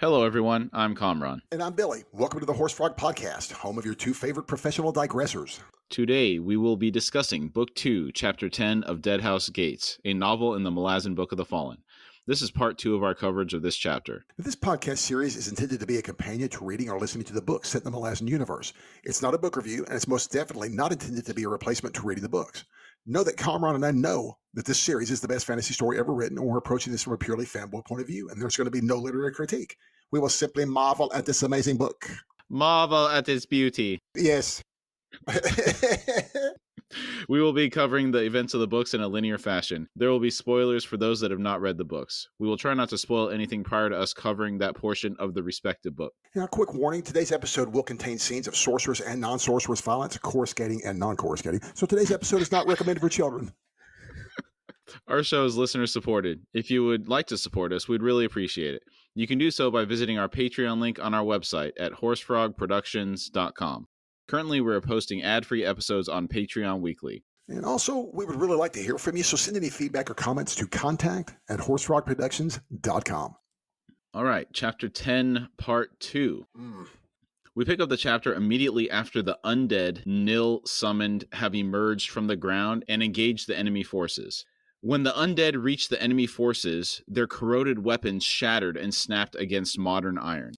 Hello, everyone. I'm Kamraun. And I'm Billy. Welcome to the HorseFrog podcast, home of your two favorite professional digressors. Today, we will be discussing Book 2, Chapter 10 of Deadhouse Gates, a novel in the Malazan Book of the Fallen. This is part 2 of our coverage of this chapter. This podcast series is intended to be a companion to reading or listening to the books set in the Malazan universe. It's not a book review, and it's most definitely not intended to be a replacement to reading the books. Know that Kamraun and I know that this series is the best fantasy story ever written, and we're approaching this from a purely fanboy point of view, and there's going to be no literary critique. We will simply marvel at this amazing book. Marvel at its beauty. Yes. We will be covering the events of the books in a linear fashion. There will be spoilers for those that have not read the books. We will try not to spoil anything prior to us covering that portion of the respective book. Now, a quick warning, today's episode will contain scenes of sorcerers and non-sorcerers violence, coruscating and non-coruscating. So today's episode is not recommended for children. Our show is listener supported. If you would like to support us, we'd really appreciate it. You can do so by visiting our Patreon link on our website at horsefrogproductions.com. Currently, we're posting ad-free episodes on Patreon weekly. And also, we would really like to hear from you, so send any feedback or comments to contact@horsefrogproductions.com. All right, Chapter 10, Part 2. We pick up the chapter immediately after the undead Nil summoned have emerged from the ground and engaged the enemy forces. When the undead reached the enemy forces, their corroded weapons shattered and snapped against modern iron.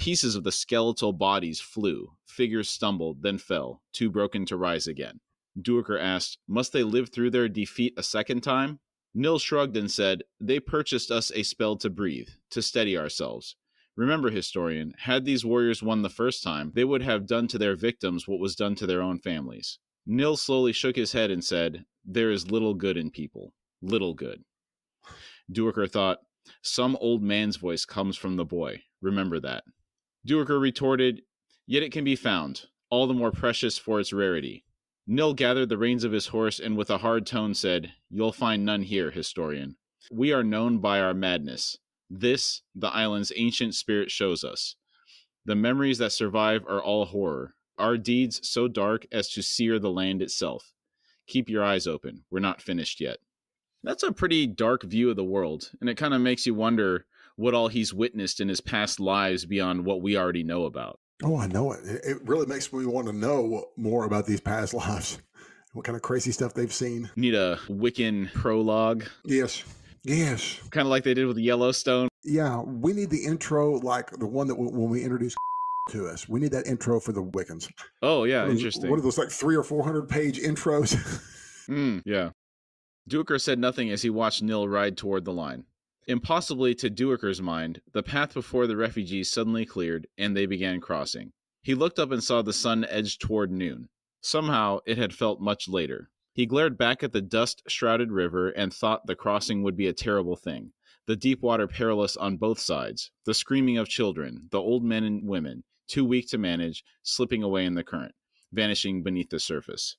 Pieces of the skeletal bodies flew, figures stumbled, then fell, too broken to rise again. Duiker asked, must they live through their defeat a second time? Nil shrugged and said, they purchased us a spell to breathe, to steady ourselves. Remember, historian, had these warriors won the first time, they would have done to their victims what was done to their own families. Nil slowly shook his head and said, there is little good in people. Little good. Duiker thought, some old man's voice comes from the boy. Remember that. Duiker retorted, yet it can be found, all the more precious for its rarity. Nil gathered the reins of his horse and with a hard tone said, you'll find none here, historian. We are known by our madness. This, the island's ancient spirit shows us. The memories that survive are all horror, our deeds so dark as to sear the land itself. Keep your eyes open, we're not finished yet. That's a pretty dark view of the world, and it kind of makes you wonder what all he's witnessed in his past lives beyond what we already know about. Oh, I know it. It really makes me want to know more about these past lives. What kind of crazy stuff they've seen. Need a Wiccan prologue. Yes. Yes. Kind of like they did with Yellowstone. Yeah, we need the intro like the one that when we introduce to us. We need that intro for the Wiccans. Oh, yeah, interesting. What are those, like 300 or 400 page intros? Yeah. Duiker said nothing as he watched Nil ride toward the line. Impossibly to Duiker's mind, the path before the refugees suddenly cleared, and they began crossing. He looked up and saw the sun edge toward noon. Somehow, it had felt much later. He glared back at the dust-shrouded river and thought the crossing would be a terrible thing. The deep water perilous on both sides, the screaming of children, the old men and women, too weak to manage, slipping away in the current, vanishing beneath the surface.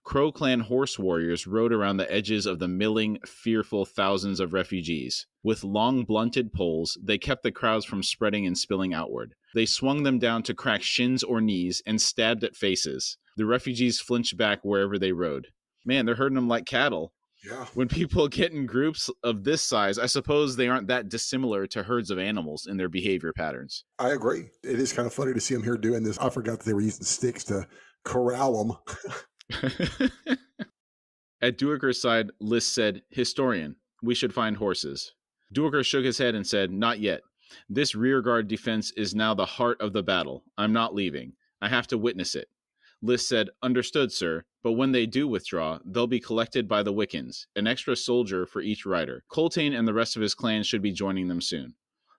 Crow Clan horse warriors rode around the edges of the milling, fearful thousands of refugees. With long, blunted poles, they kept the crowds from spreading and spilling outward. They swung them down to crack shins or knees and stabbed at faces. The refugees flinched back wherever they rode. Man, they're herding them like cattle. Yeah. When people get in groups of this size, I suppose they aren't that dissimilar to herds of animals in their behavior patterns. I agree. It is kind of funny to see them here doing this. I forgot that they were using sticks to corral them. At Duiker's side, List said, historian, we should find horses. Duiker shook his head and said, not yet. This rearguard defense is now the heart of the battle. I'm not leaving. I have to witness it. List said, understood, sir, but when they do withdraw, they'll be collected by the Wiccans, an extra soldier for each rider. Coltane and the rest of his clan should be joining them soon.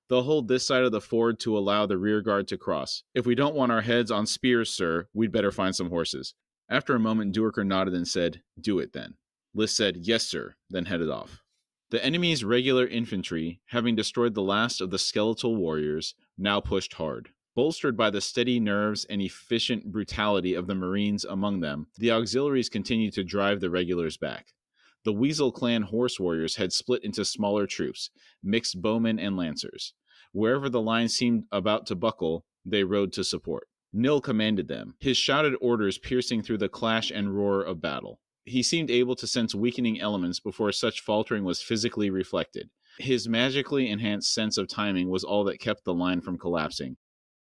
They'll hold this side of the ford to allow the rearguard to cross. If we don't want our heads on spears, sir, we'd better find some horses. After a moment, Duiker nodded and said, do it then. List said, yes, sir, then headed off. The enemy's regular infantry, having destroyed the last of the skeletal warriors, now pushed hard. Bolstered by the steady nerves and efficient brutality of the Marines among them, the auxiliaries continued to drive the regulars back. The Weasel Clan horse warriors had split into smaller troops, mixed bowmen and lancers. Wherever the line seemed about to buckle, they rode to support. Nil commanded them, his shouted orders piercing through the clash and roar of battle. He seemed able to sense weakening elements before such faltering was physically reflected. His magically enhanced sense of timing was all that kept the line from collapsing.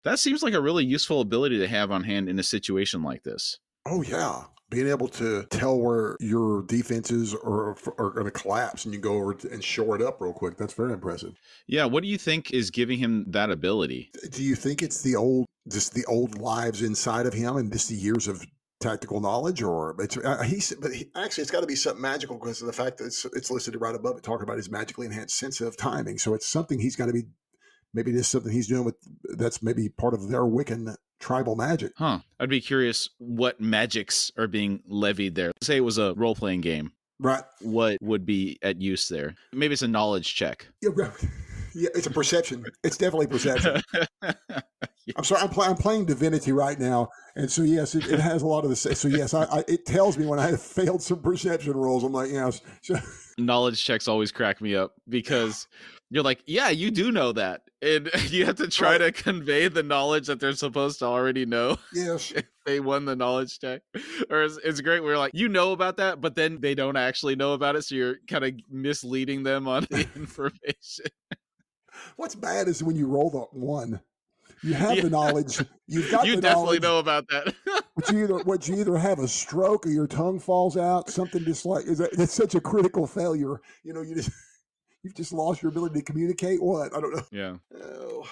That seems like a really useful ability to have on hand in a situation like this. Oh, yeah. Being able to tell where your defenses are going to collapse and you go over and shore it up real quick. That's very impressive. Yeah, what do you think is giving him that ability? Do you think it's the old lives inside of him and just the years of tactical knowledge, or actually it's got to be something magical because of the fact that it's listed right above it talking about his magically enhanced sense of timing. So it's something he's got to be, maybe just something he's doing with, that's maybe part of their Wiccan tribal magic. Huh. I'd be curious what magics are being levied there. Say it was a role-playing game. Right. What would be at use there? Maybe it's a knowledge check. Yeah, yeah, it's a perception. It's definitely perception. I'm sorry, I'm playing Divinity right now, and so yes, it has a lot of the. So yes, it tells me when I have failed some perception rolls. I'm like, yes. So, knowledge checks always crack me up because you're like, yeah, you do know that, and you have to try to convey the knowledge that they're supposed to already know. Yes, if they won the knowledge check, or it's great. We're like, you know about that, but then they don't actually know about it, so you're kind of misleading them on the information. What's bad is when you roll the one. You have the knowledge. You've got you the definitely knowledge, know about that. but you either have a stroke or your tongue falls out. Something just like that's such a critical failure. You know, you've just lost your ability to communicate. What? I don't know. Yeah. Oh.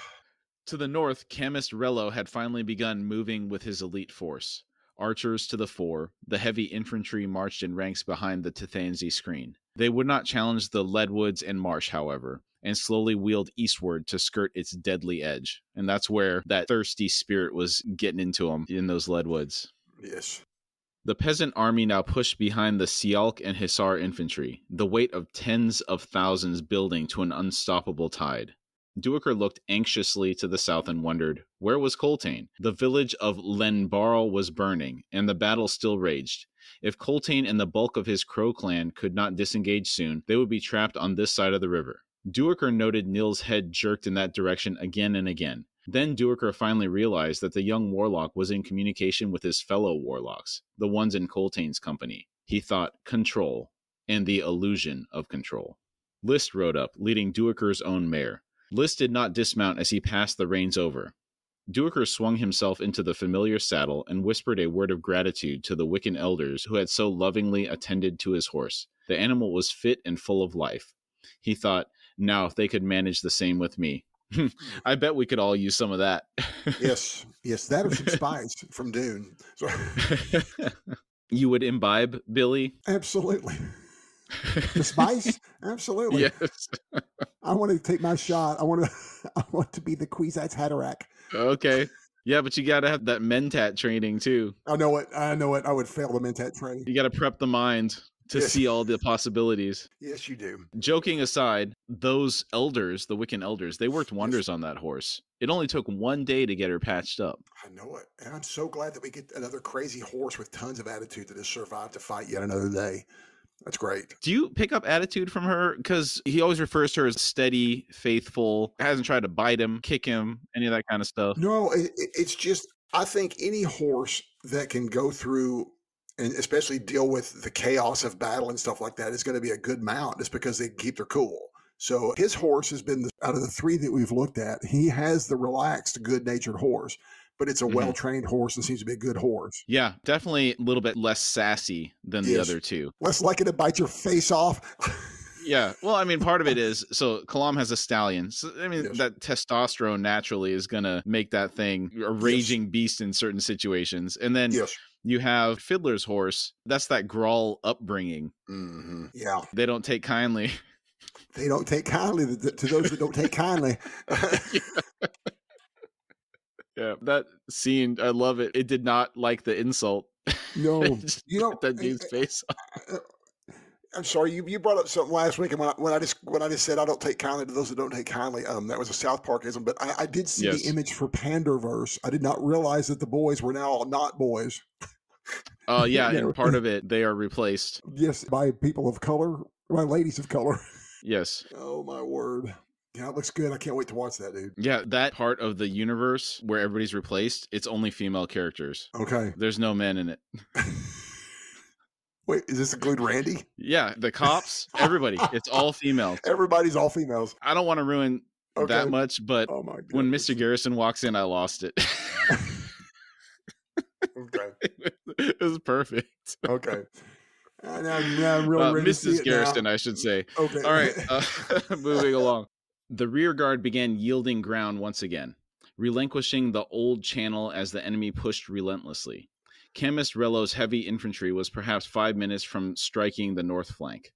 To the north, Chemist Rello had finally begun moving with his elite force. Archers to the fore, the heavy infantry marched in ranks behind the Tethanzi screen. They would not challenge the leadwoods and marsh, however, and slowly wheeled eastward to skirt its deadly edge. And that's where that thirsty spirit was getting into them in those leadwoods. Yes. The peasant army now pushed behind the Sialk and Hisar infantry, the weight of tens of thousands building to an unstoppable tide. Duiker looked anxiously to the south and wondered, where was Coltane? The village of Lenbarl was burning, and the battle still raged. If Coltane and the bulk of his Crow clan could not disengage soon, they would be trapped on this side of the river. Duiker noted Nil's head jerked in that direction again and again. Then Duiker finally realized that the young warlock was in communication with his fellow warlocks, the ones in Coltane's company. He thought control, and the illusion of control. List rode up, leading Duiker's own mare. List did not dismount as he passed the reins over. Duiker swung himself into the familiar saddle and whispered a word of gratitude to the Wiccan elders who had so lovingly attended to his horse. The animal was fit and full of life. He thought, now if they could manage the same with me. I bet we could all use some of that. Yes, that or some spice from Dune. So, you would imbibe, Billy? Absolutely. The spice? Absolutely. Yes. I want to take my shot. I want to be the Kwisatz Haderach. Okay. Yeah, but you got to have that Mentat training too. I know it. I would fail the Mentat training. You got to prep the mind to see all the possibilities. Yes, you do. Joking aside, those elders, the Wiccan elders, they worked wonders on that horse. It only took one day to get her patched up. I know it. And I'm so glad that we get another crazy horse with tons of attitude that has survived to fight yet another day. That's great. Do you pick up attitude from her? Because he always refers to her as steady, faithful, hasn't tried to bite him, kick him, any of that kind of stuff. No, it's just, I think any horse that can go through and especially deal with the chaos of battle and stuff like that is going to be a good mount just because they keep their cool. So his horse has been, out of the three that we've looked at, he has the relaxed, good-natured horse. But it's a well-trained horse and seems to be a good horse. Yeah, definitely a little bit less sassy than the other two. Less likely to bite your face off. Yeah, well, I mean, part of it is, so Kalam has a stallion. So, I mean, that testosterone naturally is going to make that thing a raging beast in certain situations. And then you have Fiddler's horse. That's that Grawl upbringing. Mm-hmm. Yeah. They don't take kindly. They don't take kindly to those that don't take kindly. Yeah, that scene, I love it. It did not like the insult. No, you know that dude's face. I'm sorry, you brought up something last week, and when I just said I don't take kindly to those that don't take kindly, that was a South Parkism. But I did see the image for Panderverse. I did not realize that the boys were now not boys. Oh yeah, and part of it they are replaced. Yes, by people of color, by ladies of color. Yes. Oh my word. Yeah, it looks good. I can't wait to watch that, dude. Yeah, that part of the universe where everybody's replaced, it's only female characters. Okay. There's no men in it. Wait, does this include Randy? Yeah, the cops, everybody. It's all females. Everybody's all females. I don't want to ruin that much, but when Mr. Garrison walks in, I lost it. Okay. It was perfect. Okay. Now I'm really ready to see Mrs. it Garrison, now. I should say. Okay. All right, moving along. The rear guard began yielding ground once again, relinquishing the old channel as the enemy pushed relentlessly. Chemist Rello's heavy infantry was perhaps 5 minutes from striking the north flank.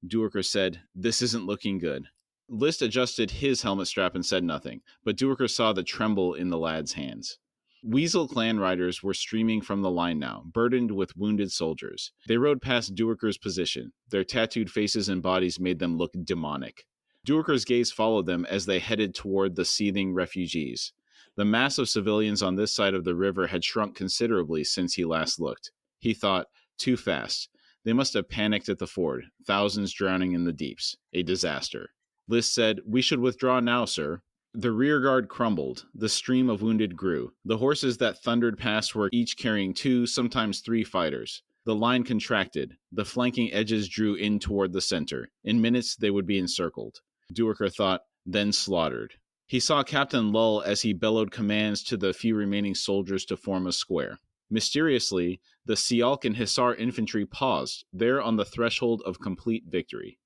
Duerker said, "This isn't looking good." List adjusted his helmet strap and said nothing, but Duerker saw the tremble in the lad's hands. Weasel clan riders were streaming from the line now, burdened with wounded soldiers. They rode past Duerker's position. Their tattooed faces and bodies made them look demonic. Duerker's gaze followed them as they headed toward the seething refugees. The mass of civilians on this side of the river had shrunk considerably since he last looked. He thought, too fast. They must have panicked at the ford, thousands drowning in the deeps. A disaster. List said, "We should withdraw now, sir." The rearguard crumbled. The stream of wounded grew. The horses that thundered past were each carrying 2, sometimes 3 fighters. The line contracted. The flanking edges drew in toward the center. In minutes, they would be encircled. Duerker thought, then slaughtered. He saw Captain Lull as he bellowed commands to the few remaining soldiers to form a square. Mysteriously, the Sialk and Hussar infantry paused, there on the threshold of complete victory.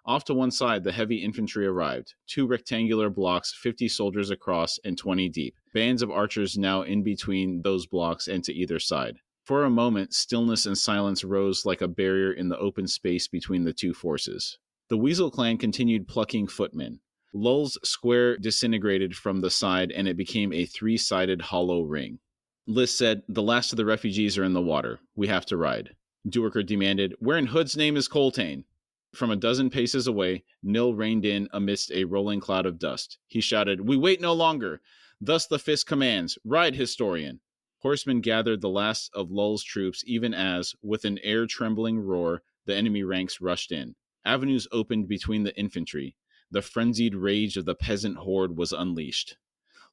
Off to one side, the heavy infantry arrived, 2 rectangular blocks, 50 soldiers across and 20 deep, bands of archers now in between those blocks and to either side. For a moment, stillness and silence rose like a barrier in the open space between the 2 forces. The Weasel clan continued plucking footmen. Lull's square disintegrated from the side, and it became a 3-sided hollow ring. List said, "The last of the refugees are in the water. We have to ride." Duerker demanded, "Where in Hood's name is Coltane?" From a dozen paces away, Nil reined in amidst a rolling cloud of dust. He shouted, "We wait no longer! Thus the fist commands. Ride, Historian!" Horsemen gathered the last of Lull's troops even as, with an air-trembling roar, the enemy ranks rushed in. Avenues opened between the infantry. The frenzied rage of the peasant horde was unleashed.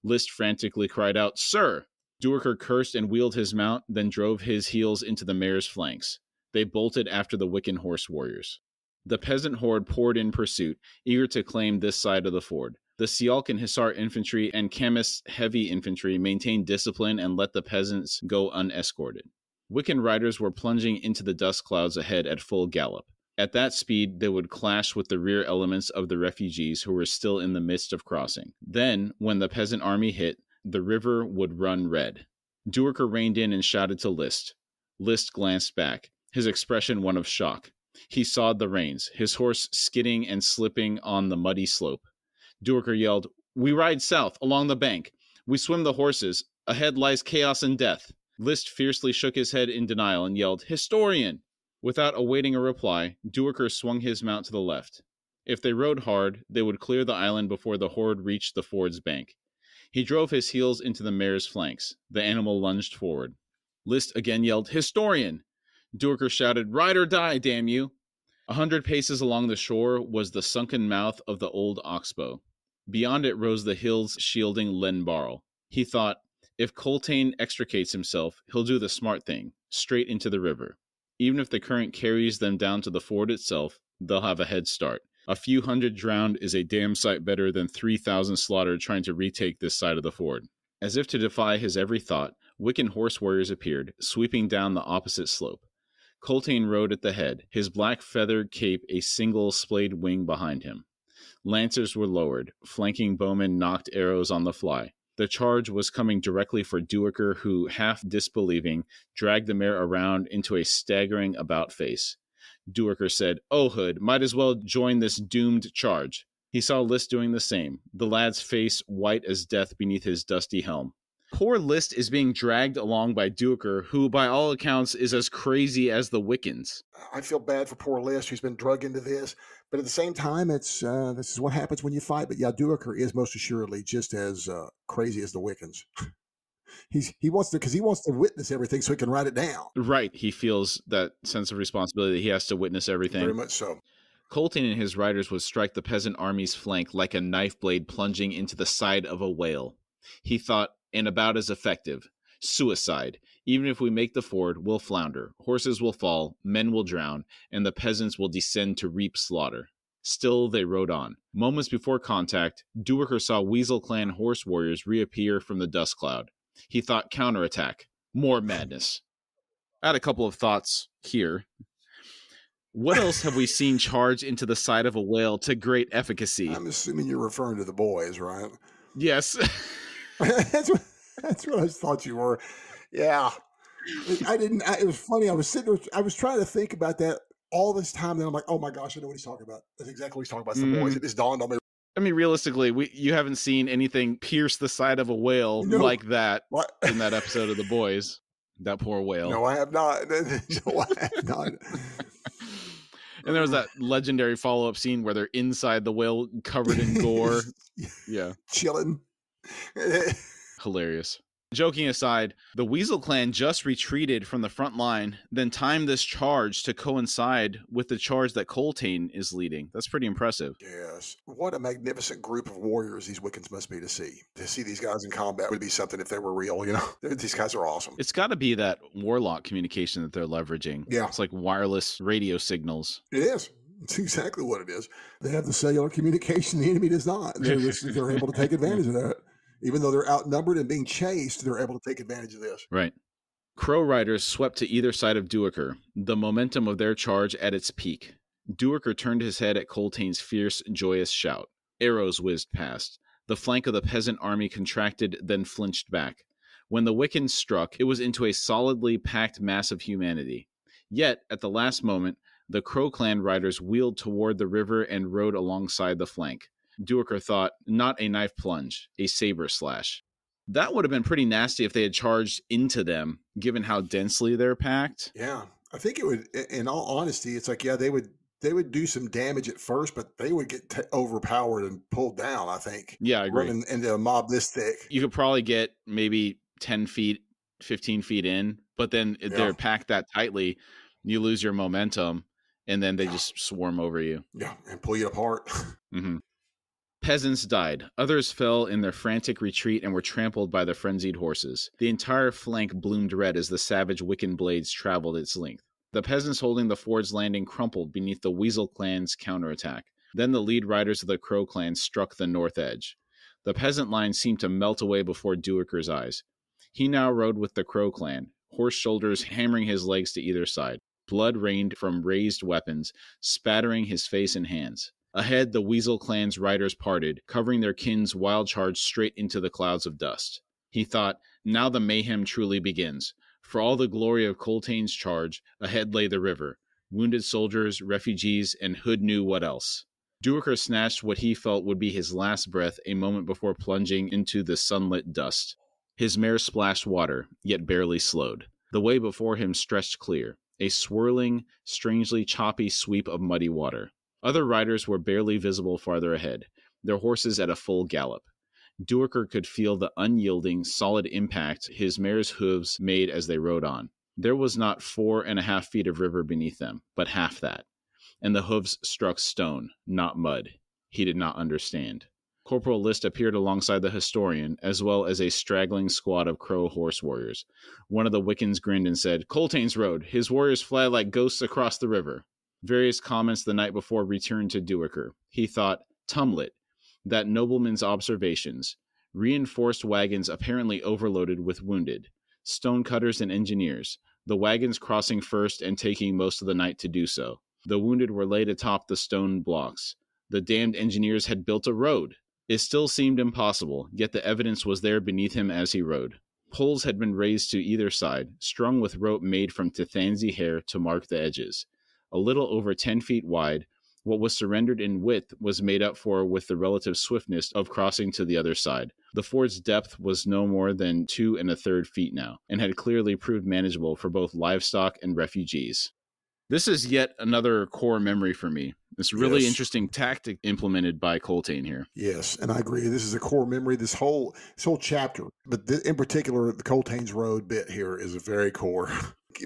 List frantically cried out, "Sir!" Duerker cursed and wheeled his mount, then drove his heels into the mare's flanks. They bolted after the Wiccan horse warriors. The peasant horde poured in pursuit, eager to claim this side of the ford. The Sialk and Hussar infantry and Chemist's heavy infantry maintained discipline and let the peasants go unescorted. Wiccan riders were plunging into the dust clouds ahead at full gallop. At that speed, they would clash with the rear elements of the refugees who were still in the midst of crossing. Then, when the peasant army hit, the river would run red. Duerker reined in and shouted to List. List glanced back, his expression one of shock. He sawed the reins, his horse skidding and slipping on the muddy slope. Duerker yelled, "We ride south, along the bank. We swim the horses. Ahead lies chaos and death." List fiercely shook his head in denial and yelled, "Historian!" Without awaiting a reply, Duerker swung his mount to the left. If they rode hard, they would clear the island before the horde reached the ford's bank. He drove his heels into the mare's flanks. The animal lunged forward. List again yelled, "Historian!" Duerker shouted, "Ride or die, damn you!" 100 paces along the shore was the sunken mouth of the old oxbow. Beyond it rose the hills shielding Lenbarl. He thought, if Coltane extricates himself, he'll do the smart thing, straight into the river. Even if the current carries them down to the ford itself, they'll have a head start. A few hundred drowned is a damn sight better than 3,000 slaughtered trying to retake this side of the ford. As if to defy his every thought, Wiccan horse warriors appeared, sweeping down the opposite slope. Coltane rode at the head, his black feathered cape a single splayed wing behind him. Lancers were lowered, flanking bowmen knocked arrows on the fly. The charge was coming directly for Duerker, who, half disbelieving, dragged the mare around into a staggering about-face. Duerker said, "Oh, Hood, might as well join this doomed charge." He saw List doing the same, the lad's face white as death beneath his dusty helm. Poor List is being dragged along by Duerker, who, by all accounts, is as crazy as the Wiccans. I feel bad for poor List, who's been drug into this. But at the same time, it's this is what happens when you fight. But yeah, Duerker is most assuredly just as crazy as the Wiccans. He wants to witness everything so he can write it down. Right. He feels that sense of responsibility that he has to witness everything. Very much so. Coltane and his riders would strike the peasant army's flank like a knife blade plunging into the side of a whale. He thought, and about as effective. Suicide. Even if we make the ford, we'll flounder. Horses will fall, men will drown, and the peasants will descend to reap slaughter. Still, they rode on. Moments before contact, Duiker saw Weasel Clan horse warriors reappear from the dust cloud. He thought counterattack. More madness. I had a couple of thoughts here. What else have we seen charge into the side of a whale to great efficacy? I'm assuming you're referring to the boys, right? Yes. That's what I thought you were. Yeah. It was funny. I was trying to think about that all this time. Then I'm like, oh my gosh, I know what he's talking about. That's exactly what he's talking about. It's the boys. It just dawned on me. I mean, realistically, you haven't seen anything pierce the side of a whale like that in that episode of The Boys. That poor whale. No, I have not. No, I have not. And there was that legendary follow-up scene where they're inside the whale covered in gore. Yeah. Chilling. Hilarious. Joking aside, the Weasel Clan just retreated from the front line, then timed this charge to coincide with the charge that Coltane is leading. That's pretty impressive. Yes. What a magnificent group of warriors these Wiccans must be to see. To see these guys in combat would be something if they were real, you know? These guys are awesome. It's got to be that warlock communication that they're leveraging. Yeah. It's like wireless radio signals. It is. It's exactly what it is. They have the cellular communication. The enemy does not. They're able to take advantage of that. Even though they're outnumbered and being chased, they're able to take advantage of this. Right. Crow riders swept to either side of Duiker, the momentum of their charge at its peak. Duiker turned his head at Coltane's fierce, joyous shout. Arrows whizzed past. The flank of the peasant army contracted, then flinched back. When the Wiccans struck, it was into a solidly packed mass of humanity. Yet, at the last moment, the Crow Clan riders wheeled toward the river and rode alongside the flank. Duiker thought, not a knife plunge, a saber slash. That would have been pretty nasty if they had charged into them, given how densely they're packed. Yeah, I think it would, in all honesty, it's like, yeah, they would do some damage at first, but they would get overpowered and pulled down, I think. Yeah, I agree. Running into a mob this thick. You could probably get maybe 10 feet, 15 feet in, but then they're packed that tightly, you lose your momentum, and then they just swarm over you. Yeah, and pull you apart. Mm-hmm. Peasants died. Others fell in their frantic retreat and were trampled by the frenzied horses. The entire flank bloomed red as the savage Wiccan blades traveled its length. The peasants holding the ford's landing crumpled beneath the Weasel Clan's counterattack. Then the lead riders of the Crow Clan struck the north edge. The peasant line seemed to melt away before Duiker's eyes. He now rode with the Crow Clan, horse shoulders hammering his legs to either side. Blood rained from raised weapons, spattering his face and hands. Ahead, the Weasel Clan's riders parted, covering their kin's wild charge straight into the clouds of dust. He thought, now the mayhem truly begins. For all the glory of Coltane's charge, ahead lay the river. Wounded soldiers, refugees, and Hood knew what else. Duiker snatched what he felt would be his last breath a moment before plunging into the sunlit dust. His mare splashed water, yet barely slowed. The way before him stretched clear, a swirling, strangely choppy sweep of muddy water. Other riders were barely visible farther ahead, their horses at a full gallop. Duiker could feel the unyielding, solid impact his mare's hooves made as they rode on. There was not 4.5 feet of river beneath them, but half that. And the hooves struck stone, not mud. He did not understand. Corporal List appeared alongside the historian, as well as a straggling squad of Crow horse warriors. One of the Wiccans grinned and said, Coltane's road. His warriors fly like ghosts across the river. Various comments the night before returned to Duiker. He thought, Tumlet, that nobleman's observations. Reinforced wagons apparently overloaded with wounded. Stonecutters and engineers. The wagons crossing first and taking most of the night to do so. The wounded were laid atop the stone blocks. The damned engineers had built a road. It still seemed impossible, yet the evidence was there beneath him as he rode. Poles had been raised to either side, strung with rope made from Tethanzi hair to mark the edges. A little over 10 feet wide, what was surrendered in width was made up for with the relative swiftness of crossing to the other side. The ford's depth was no more than 2 1/3 feet now, and had clearly proved manageable for both livestock and refugees. This is yet another core memory for me. This really interesting tactic implemented by Coltane here. Yes, and I agree. This is a core memory, this whole chapter. But in particular, the Coltane's Road bit here is a very core,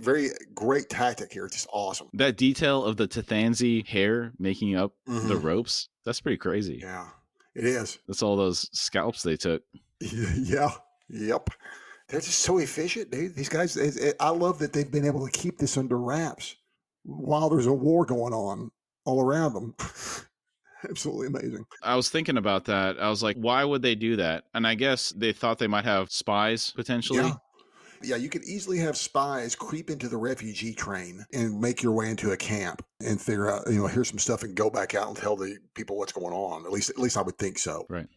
very great tactic here. It's just awesome. That detail of the Tethanzi hair making up the ropes, that's pretty crazy. Yeah, it is. That's all those scalps they took. Yeah, yep. They're just so efficient, dude. These guys, I love that they've been able to keep this under wraps while there's a war going on all around them. Absolutely amazing. I was thinking about that. I was like, why would they do that? And I guess they thought they might have spies potentially. Yeah. Yeah, you could easily have spies creep into the refugee train and make your way into a camp and figure out, here's some stuff and go back out and tell the people what's going on. At least I would think so. Right.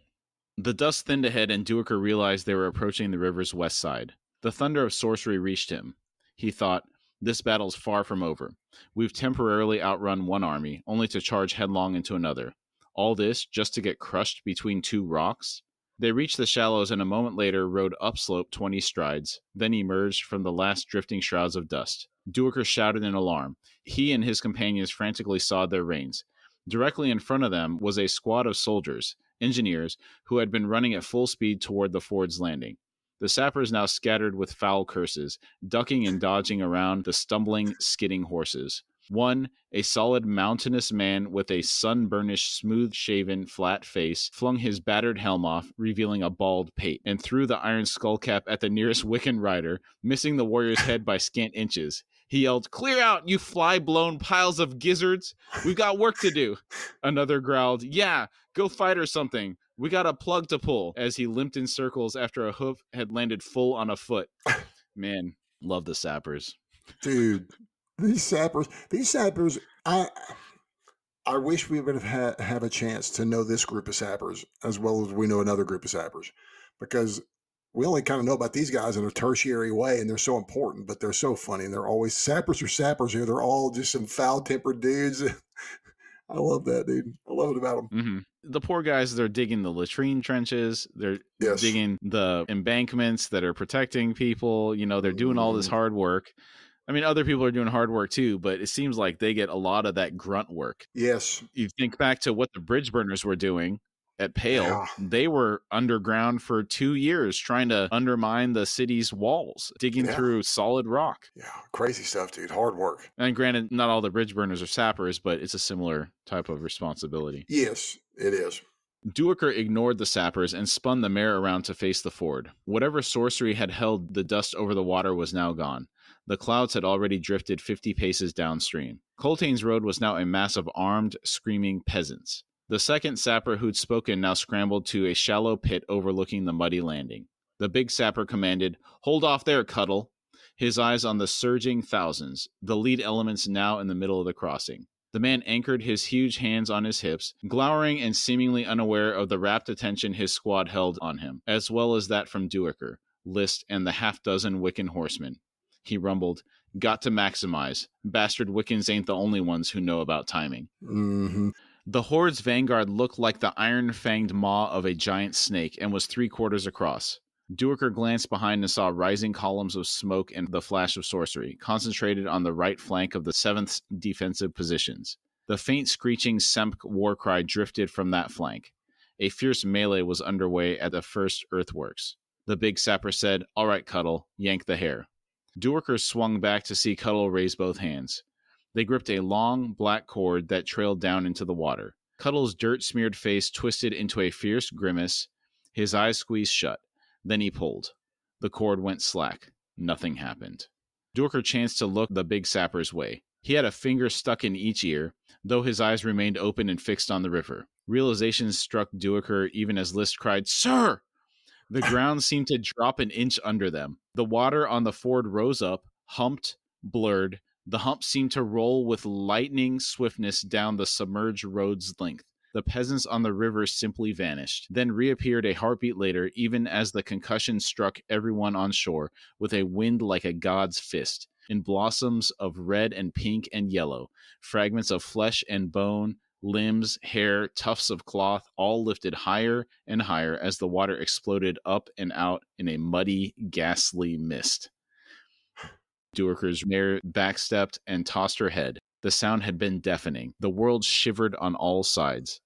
The dust thinned ahead, and Duiker realized they were approaching the river's west side. The thunder of sorcery reached him. He thought, this battle's far from over. We've temporarily outrun one army, only to charge headlong into another. All this just to get crushed between two rocks? They reached the shallows and a moment later rode upslope 20 strides, then emerged from the last drifting shrouds of dust. Duiker shouted in alarm. He and his companions frantically sawed their reins. Directly in front of them was a squad of soldiers, engineers, who had been running at full speed toward the ford's landing. The sappers now scattered with foul curses, ducking and dodging around the stumbling, skidding horses. One, a solid mountainous man with a sun-burnished, smooth-shaven, flat face, flung his battered helm off, revealing a bald pate, and threw the iron skullcap at the nearest Wiccan rider, missing the warrior's head by scant inches. He yelled, "Clear out, you fly-blown piles of gizzards! We've got work to do!" Another growled, "Yeah, go fight or something. We got a plug to pull," as he limped in circles after a hoof had landed full on a foot. Man, love the sappers. Dude. These sappers, I wish we would have a chance to know this group of sappers as well as we know another group of sappers, because we only kind of know about these guys in a tertiary way, and they're so important, but they're so funny, and they're always sappers here. They're all just some foul-tempered dudes. I love that, dude. I love it about them. Mm-hmm. The poor guys, they're digging the latrine trenches. They're digging the embankments that are protecting people. They're doing all this hard work. I mean, other people are doing hard work too, but it seems like they get a lot of that grunt work. Yes. You think back to what the bridge burners were doing at Pale. Yeah. They were underground for 2 years trying to undermine the city's walls, digging through solid rock. Yeah, crazy stuff, dude. Hard work. And granted, not all the bridge burners are sappers, but it's a similar type of responsibility. Yes, it is. Duiker ignored the sappers and spun the mare around to face the ford. Whatever sorcery had held the dust over the water was now gone. The clouds had already drifted 50 paces downstream. Coltane's road was now a mass of armed, screaming peasants. The second sapper who'd spoken now scrambled to a shallow pit overlooking the muddy landing. The big sapper commanded, "Hold off there, Cuddle," his eyes on the surging thousands, the lead elements now in the middle of the crossing. The man anchored his huge hands on his hips, glowering and seemingly unaware of the rapt attention his squad held on him, as well as that from Duiker, List, and the half-dozen Wiccan horsemen. He rumbled, "Got to maximize. Bastard Wiccans ain't the only ones who know about timing." Mm-hmm. The horde's vanguard looked like the iron-fanged maw of a giant snake and was 3/4 across. Duiker glanced behind and saw rising columns of smoke and the flash of sorcery, concentrated on the right flank of the 7th's defensive positions. The faint screeching Semp war cry drifted from that flank. A fierce melee was underway at the first earthworks. The big sapper said, "All right, Cuddle, yank the hair." Duiker swung back to see Cuddle raise both hands. They gripped a long, black cord that trailed down into the water. Cuddle's dirt-smeared face twisted into a fierce grimace. His eyes squeezed shut. Then he pulled. The cord went slack. Nothing happened. Duiker chanced to look the big sapper's way. He had a finger stuck in each ear, though his eyes remained open and fixed on the river. Realization struck Duiker even as List cried, "Sir!" The ground seemed to drop an inch under them. The water on the ford rose up, humped, blurred. The hump seemed to roll with lightning swiftness down the submerged road's length. The peasants on the river simply vanished, then reappeared a heartbeat later, even as the concussion struck everyone on shore with a wind like a god's fist, in blossoms of red and pink and yellow, fragments of flesh and bone, limbs, hair, tufts of cloth, all lifted higher and higher as the water exploded up and out in a muddy, ghastly mist. Duiker's mare backstepped and tossed her head. The sound had been deafening. The world shivered on all sides.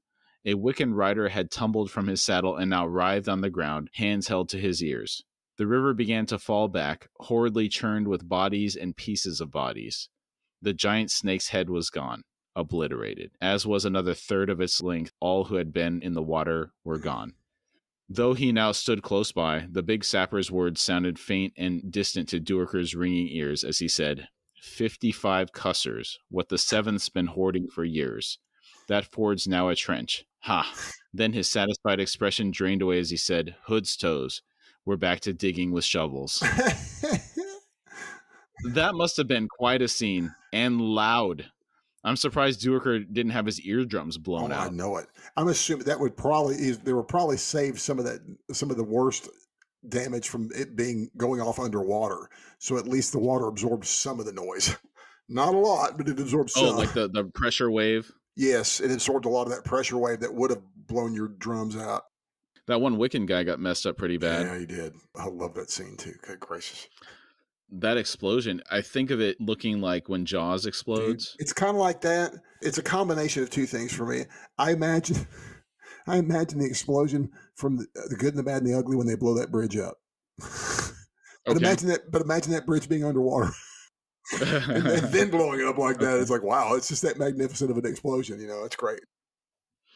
A Wiccan rider had tumbled from his saddle and now writhed on the ground, hands held to his ears. The river began to fall back, horridly churned with bodies and pieces of bodies. The giant snake's head was gone, obliterated, as was another third of its length. All who had been in the water were gone. Though he now stood close by, the big sapper's words sounded faint and distant to Duiker's ringing ears as he said, 55 cussers, what the 7th's been hoarding for years. That ford's now a trench. Ha! Then his satisfied expression drained away as he said, Hood's toes. We're back to digging with shovels. That must have been quite a scene, and loud. I'm surprised Duiker didn't have his eardrums blown out. I know it. I'm assuming that would probably save some of the worst damage from it going off underwater. So at least the water absorbs some of the noise. Not a lot, but it absorbs some. Oh, like the pressure wave? Yes, it absorbed a lot of that pressure wave that would have blown your drums out. That one Wiccan guy got messed up pretty bad. Yeah, he did. I love that scene too. Good gracious. That explosion, I think of it looking like when Jaws explodes. Dude, it's kind of like that. It's a combination of two things for me. I imagine the explosion from the good and the bad and the ugly when they blow that bridge up. But imagine that bridge being underwater. and then blowing up like that. It's like, wow, it's just that magnificent of an explosion. It's great.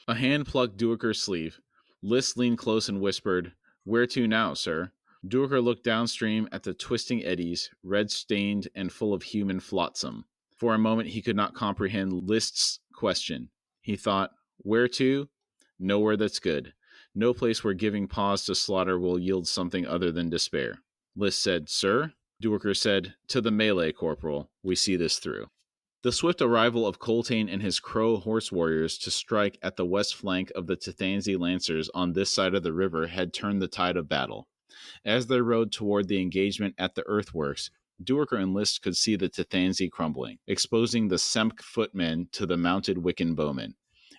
A hand plucked Duiker's sleeve. List leaned close and whispered, Where to now, sir? Duiker looked downstream at the twisting eddies, red-stained and full of human flotsam. For a moment he could not comprehend List's question. He thought, Where to? Nowhere that's good. No place where giving pause to slaughter will yield something other than despair. List said, Sir? Duiker said, To the melee, Corporal. We see this through. The swift arrival of Coltane and his Crow horse warriors to strike at the west flank of the Tethanzi Lancers on this side of the river had turned the tide of battle. As they rode toward the engagement at the earthworks, Duiker and List could see the Tethanzi crumbling, exposing the Semk footmen to the mounted Wiccan bowmen.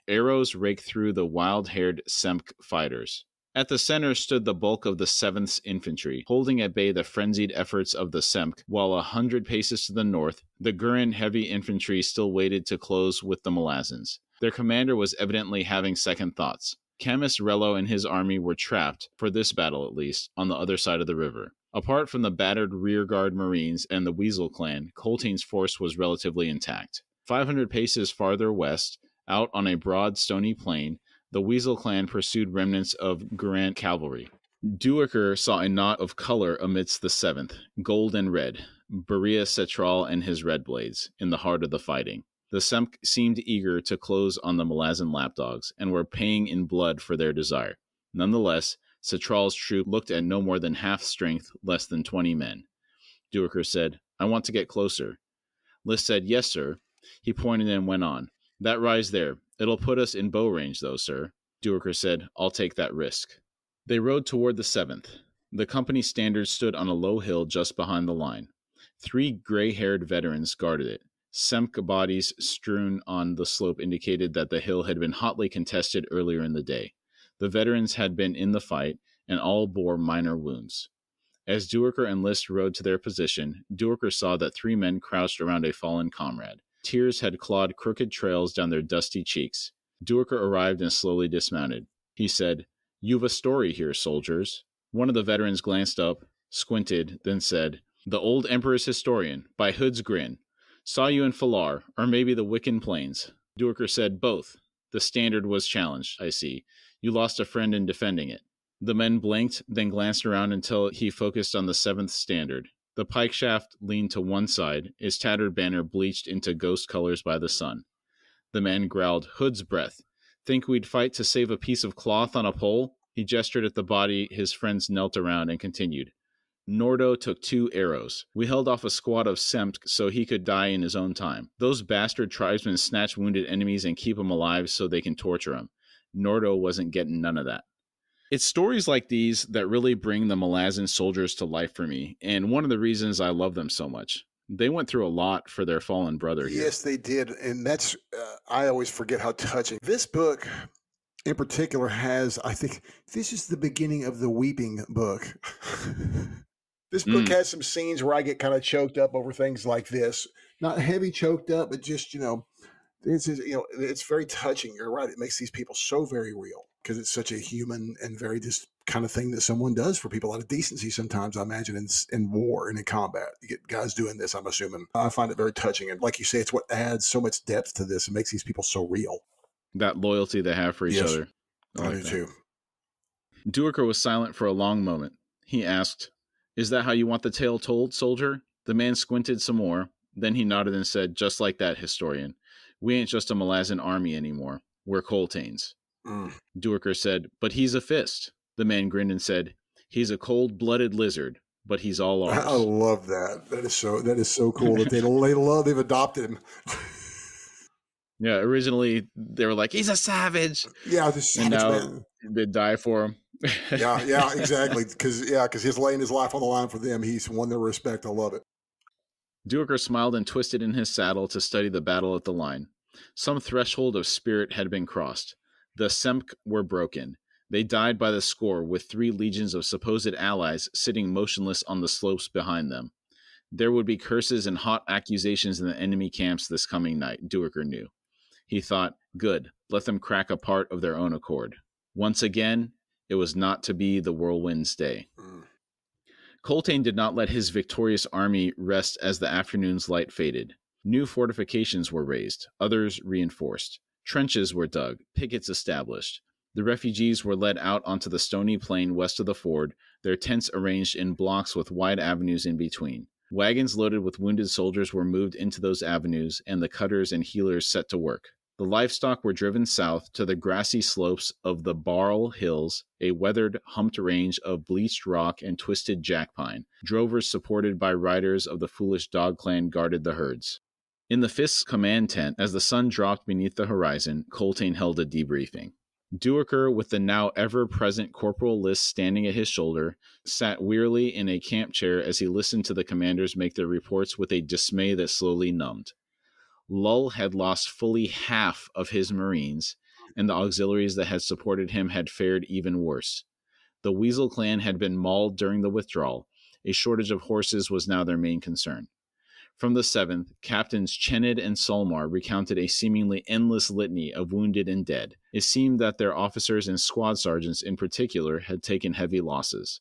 Arrows raked through the wild-haired Semk fighters. At the center stood the bulk of the 7th Infantry, holding at bay the frenzied efforts of the Semk, while 100 paces to the north, the Gurren heavy infantry still waited to close with the Malazans. Their commander was evidently having second thoughts. Camus Rello and his army were trapped, for this battle at least, on the other side of the river. Apart from the battered rearguard Marines and the Weasel clan, Coltane's force was relatively intact. 500 paces farther west, out on a broad stony plain, the Weasel clan pursued remnants of Gurren cavalry. Duiker saw a knot of color amidst the 7th, gold and red, Berea Cetral and his red blades, in the heart of the fighting. The Semk seemed eager to close on the Malazan lapdogs, and were paying in blood for their desire. Nonetheless, Cetral's troop looked at no more than half strength, less than 20 men. Duiker said, I want to get closer. List said, Yes, sir. He pointed and went on. That rise there. It'll put us in bow range, though, sir. Duiker said, I'll take that risk. They rode toward the 7th. The company standard stood on a low hill just behind the line. 3 gray-haired veterans guarded it. Semk bodies strewn on the slope indicated that the hill had been hotly contested earlier in the day. The veterans had been in the fight, and all bore minor wounds. As Duiker and List rode to their position, Duiker saw that 3 men crouched around a fallen comrade. Tears had clawed crooked trails down their dusty cheeks. Duiker arrived and slowly dismounted. He said, You've a story here, soldiers. One of the veterans glanced up, squinted, then said, The old Emperor's Historian, by Hood's Grin. Saw you in Falar, or maybe the Wiccan Plains. Duiker said, Both. The standard was challenged, I see. You lost a friend in defending it. The men blinked, then glanced around until he focused on the 7th standard. The pike shaft leaned to one side, its tattered banner bleached into ghost colors by the sun. The man growled, Hood's breath. Think we'd fight to save a piece of cloth on a pole? He gestured at the body his friends knelt around and continued. Nordo took 2 arrows. We held off a squad of Semk so he could die in his own time. Those bastard tribesmen snatch wounded enemies and keep them alive so they can torture them. Nordo wasn't getting none of that. It's stories like these that really bring the Malazan soldiers to life for me, and one of the reasons I love them so much. They went through a lot for their fallen brother here. Yes, they did, and that's, I always forget how touching. This book, in particular, has, I think, this is the beginning of the weeping book. This book has some scenes where I get kind of choked up over things like this. Not heavy choked up, but just, it's very touching. You're right. It makes these people so very real because it's such a human and very just kind of thing that someone does for people out of decency sometimes, I imagine, in war and in combat. You get guys doing this, I'm assuming. I find it very touching. And like you say, it's what adds so much depth to this and makes these people so real. That loyalty they have for each other. I do too. Duiker was silent for a long moment. He asked, "Is that how you want the tale told, soldier?" The man squinted some more. Then he nodded and said, "Just like that, historian. We ain't just a Malazan army anymore. We're Coltanes." Duiker said, "But he's a fist." The man grinned and said, "He's a cold-blooded lizard, but he's all ours." I love that. That is so cool that they've adopted him. Yeah, originally they were like, "He's a savage." Yeah, the savage man. They die for him. yeah, exactly. Because he's laying his life on the line for them. He's won their respect. I love it. Duiker smiled and twisted in his saddle to study the battle at the line. Some threshold of spirit had been crossed. The Semk were broken. They died by the score, with 3 legions of supposed allies sitting motionless on the slopes behind them. There would be curses and hot accusations in the enemy camps this coming night, Duiker knew. He thought, good, let them crack apart of their own accord. Once again, it was not to be the whirlwind's day. Coltane did not let his victorious army rest as the afternoon's light faded. New fortifications were raised, others reinforced. Trenches were dug, pickets established. The refugees were led out onto the stony plain west of the ford, their tents arranged in blocks with wide avenues in between. Wagons loaded with wounded soldiers were moved into those avenues, and the cutters and healers set to work. The livestock were driven south to the grassy slopes of the Barl Hills, a weathered, humped range of bleached rock and twisted jackpine. Drovers supported by riders of the foolish dog clan guarded the herds. In the Fist's command tent, as the sun dropped beneath the horizon, Coltane held a debriefing. Duiker, with the now ever-present Corporal List standing at his shoulder, sat wearily in a camp chair as he listened to the commanders make their reports with a dismay that slowly numbed. Lull had lost fully half of his Marines, and the auxiliaries that had supported him had fared even worse. The Weasel clan had been mauled during the withdrawal. A shortage of horses was now their main concern. From the 7th, Captains Chenid and Solmar recounted a seemingly endless litany of wounded and dead. It seemed that their officers and squad sergeants in particular had taken heavy losses.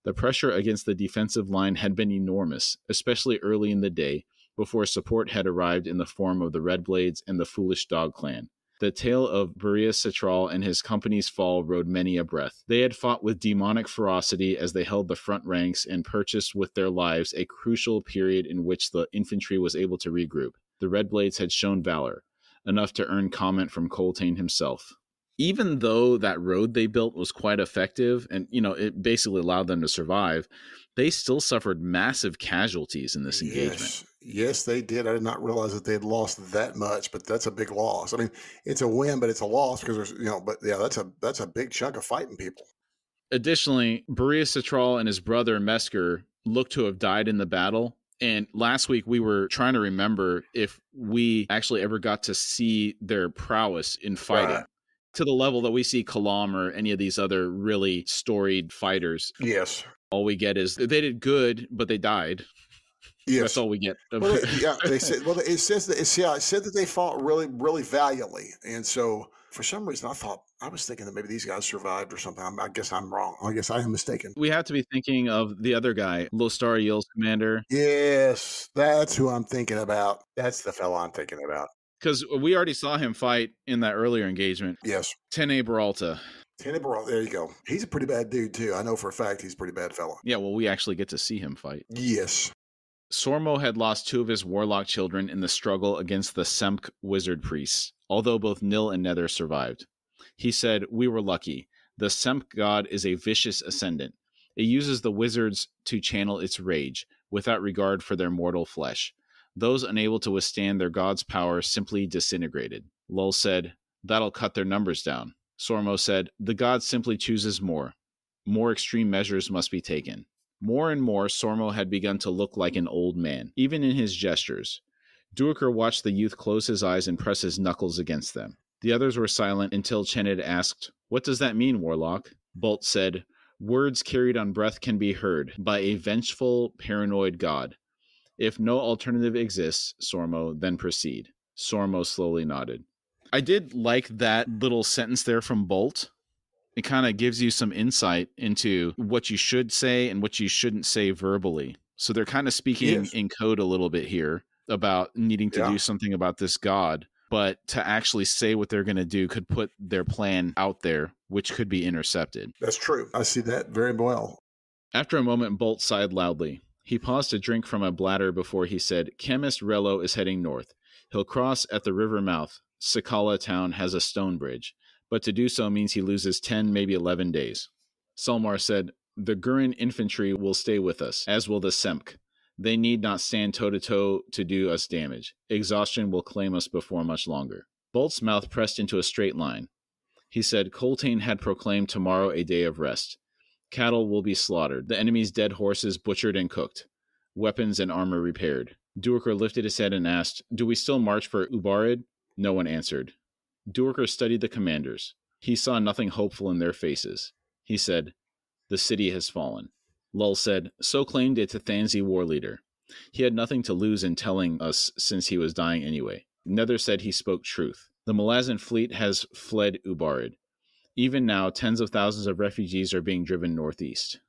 The pressure against the defensive line had been enormous, especially early in the day, before support had arrived in the form of the Red Blades and the Foolish Dog Clan. The tale of Boreas Citral and his company's fall rode many a breath. They had fought with demonic ferocity as they held the front ranks and purchased with their lives a crucial period in which the infantry was able to regroup. The Red Blades had shown valor, enough to earn comment from Coltane himself. Even though that road they built was quite effective and, it basically allowed them to survive, they still suffered massive casualties in this engagement. Yes, they did. I did not realize that they had lost that much, but that's a big loss. I mean, it's a win, but it's a loss because there's, but yeah, that's a big chunk of fighting people. Additionally, Boreas Citral and his brother Mesker looked to have died in the battle. And last week we were trying to remember if we actually ever got to see their prowess in fighting. Right. To the level that we see Kalam or any of these other really storied fighters. Yes. All we get is they did good, but they died. Yes. That's all we get. Well, they said. Well, it said that they fought really, really valiantly, and so for some reason I was thinking that maybe these guys survived or something. I guess I'm wrong. I guess I am mistaken. We have to be thinking of the other guy, Lostar Yill's commander. Yes, that's who I'm thinking about. That's the fellow I'm thinking about. Because we already saw him fight in that earlier engagement. Yes. Tene Baralta. There you go. He's a pretty bad dude, too. I know for a fact he's a pretty bad fella. Yeah, well, we actually get to see him fight. Yes. Sormo had lost 2 of his warlock children in the struggle against the Semk wizard priests, although both Nil and Nether survived. He said, "We were lucky. The Semk god is a vicious ascendant. It uses the wizards to channel its rage, without regard for their mortal flesh. Those unable to withstand their god's power simply disintegrated." Lull said, "That'll cut their numbers down." Sormo said, "The god simply chooses more. More extreme measures must be taken." More and more, Sormo had begun to look like an old man, even in his gestures. Duiker watched the youth close his eyes and press his knuckles against them. The others were silent until Chenid asked, "What does that mean, Warlock?" Bolt said, "Words carried on breath can be heard by a vengeful, paranoid god. If no alternative exists, Sormo, then proceed." Sormo slowly nodded. I did like that little sentence there from Bolt. It kind of gives you some insight into what you should say and what you shouldn't say verbally. So they're kind of speaking in code a little bit here about needing to do something about this god. but to actually say what they're going to do could put their plan out there, which could be intercepted. That's true. I see that very well. After a moment, Bolt sighed loudly. He paused to drink from a bladder before he said, Chemist Rello is heading north. He'll cross at the river mouth. Sakala town has a stone bridge, but to do so means he loses 10, maybe 11 days. Salmar said, the Gurin infantry will stay with us, as will the Semk. They need not stand toe-to-toe to do us damage. Exhaustion will claim us before much longer. Bolt's mouth pressed into a straight line. He said Coltane had proclaimed tomorrow a day of rest. Cattle will be slaughtered, the enemy's dead horses butchered and cooked, weapons and armor repaired. Duiker lifted his head and asked, do we still march for Ubarid? No one answered. Duiker studied the commanders. He saw nothing hopeful in their faces. He said, the city has fallen. Lull said, so claimed a Tathanzi war leader. He had nothing to lose in telling us since he was dying anyway. Nether said he spoke truth. The Malazan fleet has fled Ubarid. Even now, tens of thousands of refugees are being driven northeast.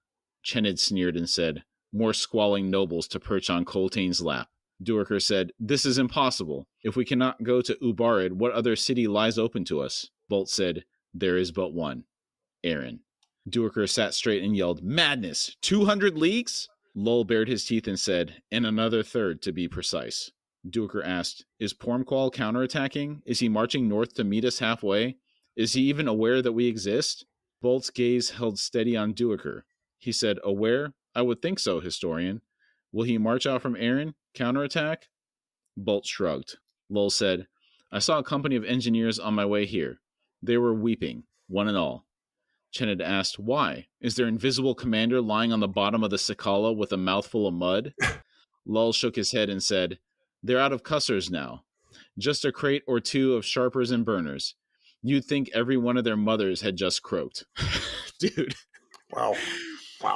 Chenid sneered and said, more squalling nobles to perch on Coltane's lap. Duiker said, this is impossible. If we cannot go to Ubarid, what other city lies open to us? Bolt said, there is but one. Aaron. Duiker sat straight and yelled, madness! 200 leagues? Lull bared his teeth and said, and another third to be precise. Duiker asked, is Pormqual counterattacking? Is he marching north to meet us halfway? Is he even aware that we exist? Bolt's gaze held steady on Duiker. He said, aware? I would think so, historian. Will he march out from Aaron? Counterattack? Bolt shrugged. Lull said, I saw a company of engineers on my way here. They were weeping, one and all. Chenid asked, why? Is their invisible commander lying on the bottom of the Sakala with a mouthful of mud? Lull shook his head and said, they're out of cussers now. Just a crate or two of sharpers and burners. You'd think every one of their mothers had just croaked. Dude. Wow.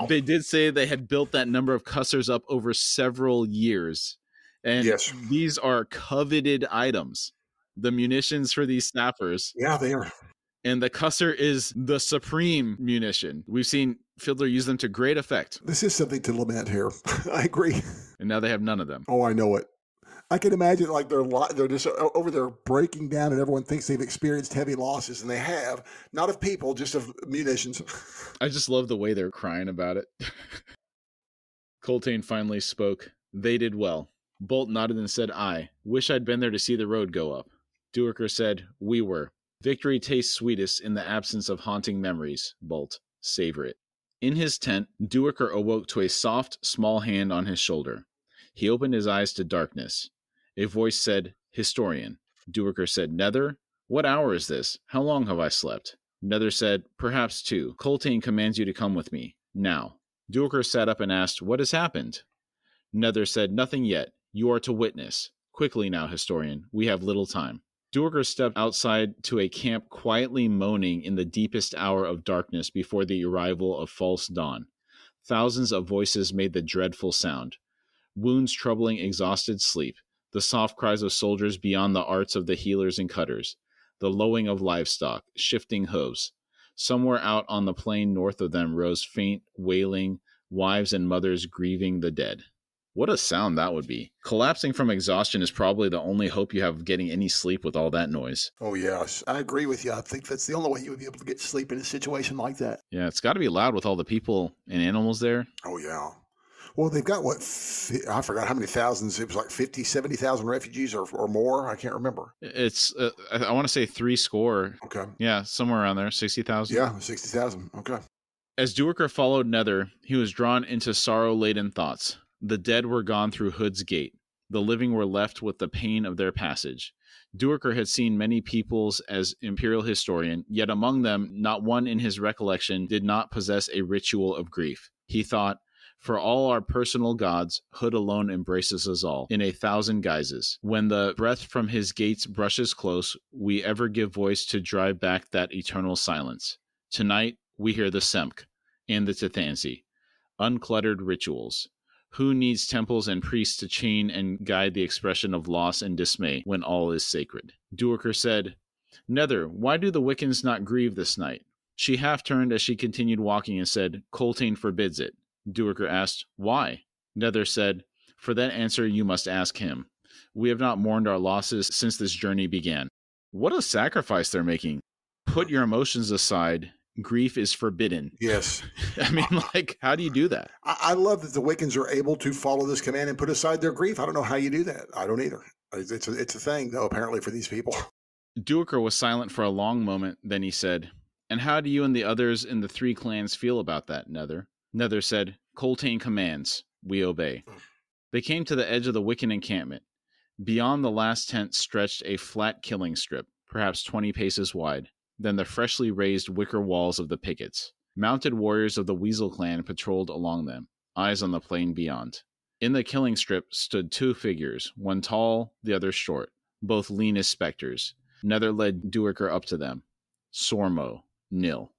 They did say they had built that number of cussers up over several years. And yes, these are coveted items. The munitions for these snappers. Yeah, they are. And the cusser is the supreme munition. We've seen Fiddler use them to great effect. This is something to lament here. I agree. And now they have none of them. Oh, I know it. I can imagine like they're just over there breaking down and everyone thinks they've experienced heavy losses, and they have. Not of people, just of munitions. I just love the way they're crying about it. Coltane finally spoke. They did well. Bolt nodded and said, I wish I'd been there to see the road go up. Duiker said, we were. Victory tastes sweetest in the absence of haunting memories, Bolt. Savor it. In his tent, Duiker awoke to a soft, small hand on his shoulder. He opened his eyes to darkness. A voice said, historian. Duiker said, Nether? What hour is this? How long have I slept? Nether said, perhaps 2. Coltane commands you to come with me. Now. Duiker sat up and asked, what has happened? Nether said, nothing yet. You are to witness. Quickly now, historian. We have little time. Duiker stepped outside to a camp quietly moaning in the deepest hour of darkness before the arrival of false dawn. Thousands of voices made the dreadful sound. Wounds troubling exhausted sleep, the soft cries of soldiers beyond the arts of the healers and cutters, the lowing of livestock, shifting hooves. Somewhere out on the plain north of them rose faint, wailing, wives and mothers grieving the dead. What a sound that would be. Collapsing from exhaustion is probably the only hope you have of getting any sleep with all that noise. Oh, yes. I agree with you. I think that's the only way you would be able to get sleep in a situation like that. Yeah, it's got to be loud with all the people and animals there. Oh, yeah. Well, they've got, I forgot how many thousands. It was like 50, 70,000 refugees or more. I can't remember. It's, I want to say 3 score. Okay. Yeah, somewhere around there, 60,000. Yeah, 60,000. Okay. As Duiker followed Nether, he was drawn into sorrow-laden thoughts. The dead were gone through Hood's gate. The living were left with the pain of their passage. Duiker had seen many peoples as imperial historian, yet among them, not one in his recollection did not possess a ritual of grief. He thought, for all our personal gods, Hood alone embraces us all, in 1,000 guises. When the breath from his gates brushes close, we ever give voice to drive back that eternal silence. Tonight, we hear the Semk and the Tathanzi. Uncluttered rituals. Who needs temples and priests to chain and guide the expression of loss and dismay when all is sacred? Duiker said, Nether, why do the Wiccans not grieve this night? She half turned as she continued walking and said, Coltane forbids it. Duiker asked, why? Nether said, for that answer you must ask him. We have not mourned our losses since this journey began. What a sacrifice they're making. Put your emotions aside. Grief is forbidden. Yes. I mean, like, how do you do that? I love that the Wiccans are able to follow this command and put aside their grief. I don't know how you do that. I don't either. It's a thing, though, apparently, for these people. Duiker was silent for a long moment. Then he said, "And how do you and the others in the 3 clans feel about that, Nether?" Nether said, "Coltane commands. We obey." They came to the edge of the Wiccan encampment. Beyond the last tent stretched a flat killing strip, perhaps 20 paces wide, then the freshly raised wicker walls of the pickets. Mounted warriors of the Weasel clan patrolled along them, eyes on the plain beyond. In the killing strip stood 2 figures, one tall, the other short, both lean as specters. Nether led Duiker up to them. Sormo, Nil.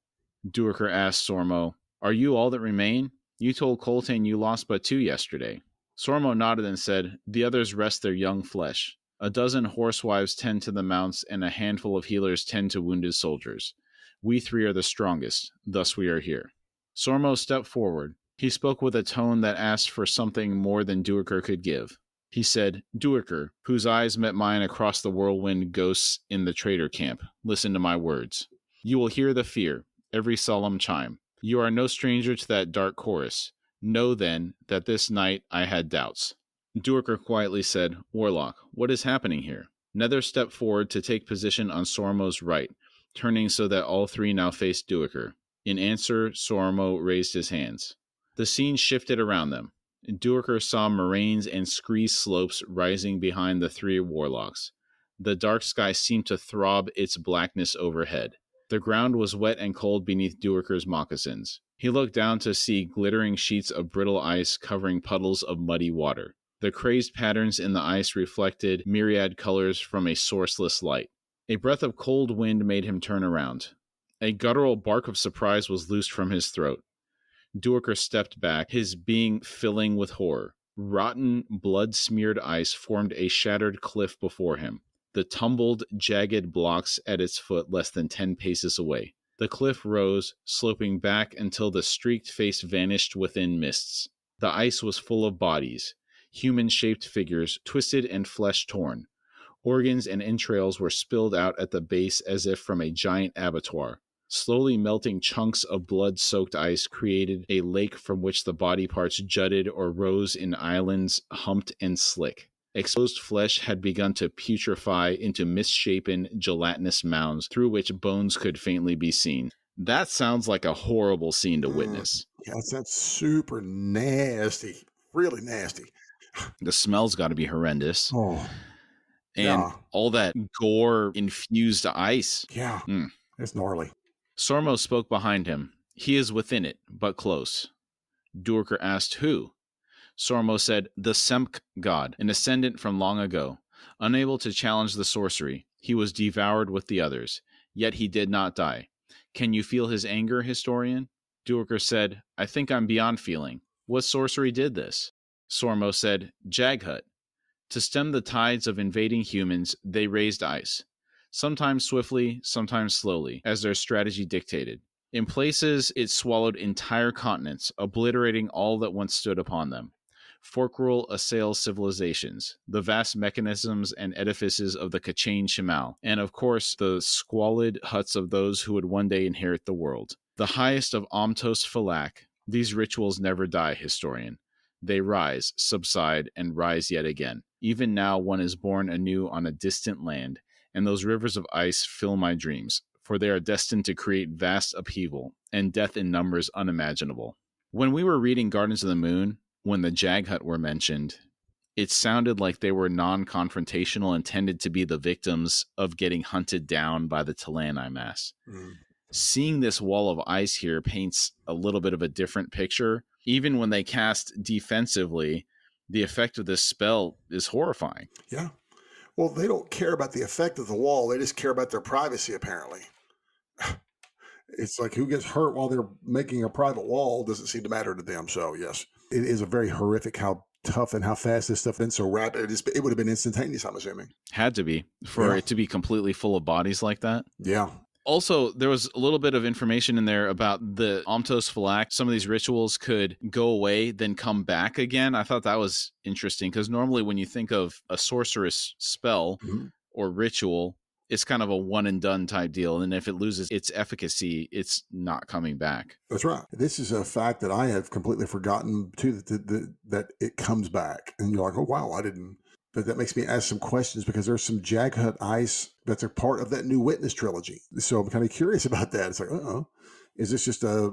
Duiker asked Sormo, "Are you all that remain? You told Coltane you lost but 2 yesterday." Sormo nodded and said, "The others rest their young flesh. A dozen horsewives tend to the mounts, and a handful of healers tend to wounded soldiers. We 3 are the strongest, thus we are here." Sormo stepped forward. He spoke with a tone that asked for something more than Duiker could give. He said, "Duiker, whose eyes met mine across the whirlwind ghosts in the traitor camp, listen to my words. You will hear the fear, every solemn chime. You are no stranger to that dark chorus. Know, then, that this night I had doubts." Duiker quietly said, "Warlock, what is happening here?" Nether stepped forward to take position on Sormo's right, turning so that all 3 now faced Duiker. In answer, Sormo raised his hands. The scene shifted around them. Duiker saw moraines and scree slopes rising behind the 3 warlocks. The dark sky seemed to throb its blackness overhead. The ground was wet and cold beneath Duiker's moccasins. He looked down to see glittering sheets of brittle ice covering puddles of muddy water. The crazed patterns in the ice reflected myriad colors from a sourceless light. A breath of cold wind made him turn around. A guttural bark of surprise was loosed from his throat. Duiker stepped back, his being filling with horror. Rotten, blood-smeared ice formed a shattered cliff before him, the tumbled, jagged blocks at its foot less than 10 paces away. The cliff rose, sloping back until the streaked face vanished within mists. The ice was full of bodies, human-shaped figures, twisted and flesh-torn. Organs and entrails were spilled out at the base as if from a giant abattoir. Slowly melting chunks of blood-soaked ice created a lake from which the body parts jutted or rose in islands, humped and slick. Exposed flesh had begun to putrefy into misshapen, gelatinous mounds through which bones could faintly be seen. That sounds like a horrible scene to witness. Yeah, that sounds super nasty. Really nasty. The smell's got to be horrendous. Oh. And all that gore-infused ice. Yeah, It's gnarly. Sormo spoke behind him. "He is within it, but close." Duiker asked, "Who?" Sormo said, "The Semk god, an ascendant from long ago. Unable to challenge the sorcery, he was devoured with the others. Yet he did not die. Can you feel his anger, historian?" Duiker said, "I think I'm beyond feeling. What sorcery did this?" Sormo said, "Jaghut. To stem the tides of invading humans, they raised ice. Sometimes swiftly, sometimes slowly, as their strategy dictated. In places, it swallowed entire continents, obliterating all that once stood upon them. Fork rule assails civilizations, the vast mechanisms and edifices of the Kachin Shimal, and of course the squalid huts of those who would one day inherit the world. The highest of Amtos Falak, these rituals never die, historian. They rise, subside, and rise yet again. Even now one is born anew on a distant land, and those rivers of ice fill my dreams, for they are destined to create vast upheaval, and death in numbers unimaginable. When we were reading Gardens of the Moon, when the Jaghut were mentioned, it sounded like they were non-confrontational, intended to be the victims of getting hunted down by the Talani mass. Seeing this wall of ice here paints a little bit of a different picture. Even when they cast defensively, the effect of this spell is horrifying. Yeah. Well, they don't care about the effect of the wall. They just care about their privacy, apparently. It's like who gets hurt while they're making a private wall doesn't seem to matter to them. So, yes, it is a very horrific how tough and how fast this stuff is so rapid. It would have been instantaneous, I'm assuming. Had to be for it to be completely full of bodies like that. Yeah. Also, there was a little bit of information in there about the Omtos Phalak. Some of these rituals could go away, then come back again. I thought that was interesting because normally when you think of a sorceress spell or ritual, it's kind of a one and done type deal. And if it loses its efficacy, it's not coming back. That's right. This is a fact that I have completely forgotten too, that it comes back. And you're like, oh, wow, I didn't. But that makes me ask some questions because there's some Jaghut ice that's a part of that New Witness trilogy. So I'm kind of curious about that. It's like, is this just a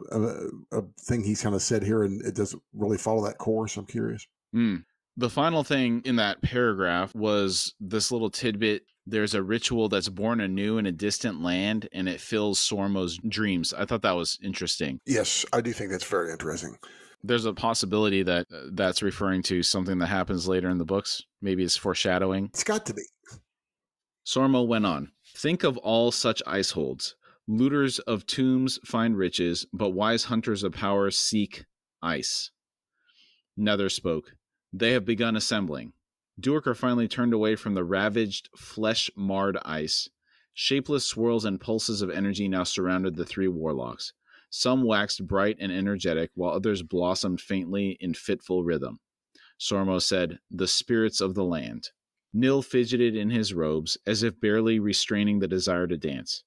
thing he's kind of said here and it doesn't really follow that course? I'm curious. The final thing in that paragraph was this little tidbit. There's a ritual that's born anew in a distant land and it fills Sormo's dreams. I thought that was interesting. Yes, I do think that's very interesting. There's a possibility that that's referring to something that happens later in the books. Maybe it's foreshadowing. It's got to be. Sormo went on. Think of all such ice holds. Looters of tombs find riches, but wise hunters of power seek ice. Nether spoke. They have begun assembling. Duerker finally turned away from the ravaged, flesh-marred ice. Shapeless swirls and pulses of energy now surrounded the three warlocks. Some waxed bright and energetic, while others blossomed faintly in fitful rhythm. Sormo said, the spirits of the land. Nil fidgeted in his robes, as if barely restraining the desire to dance.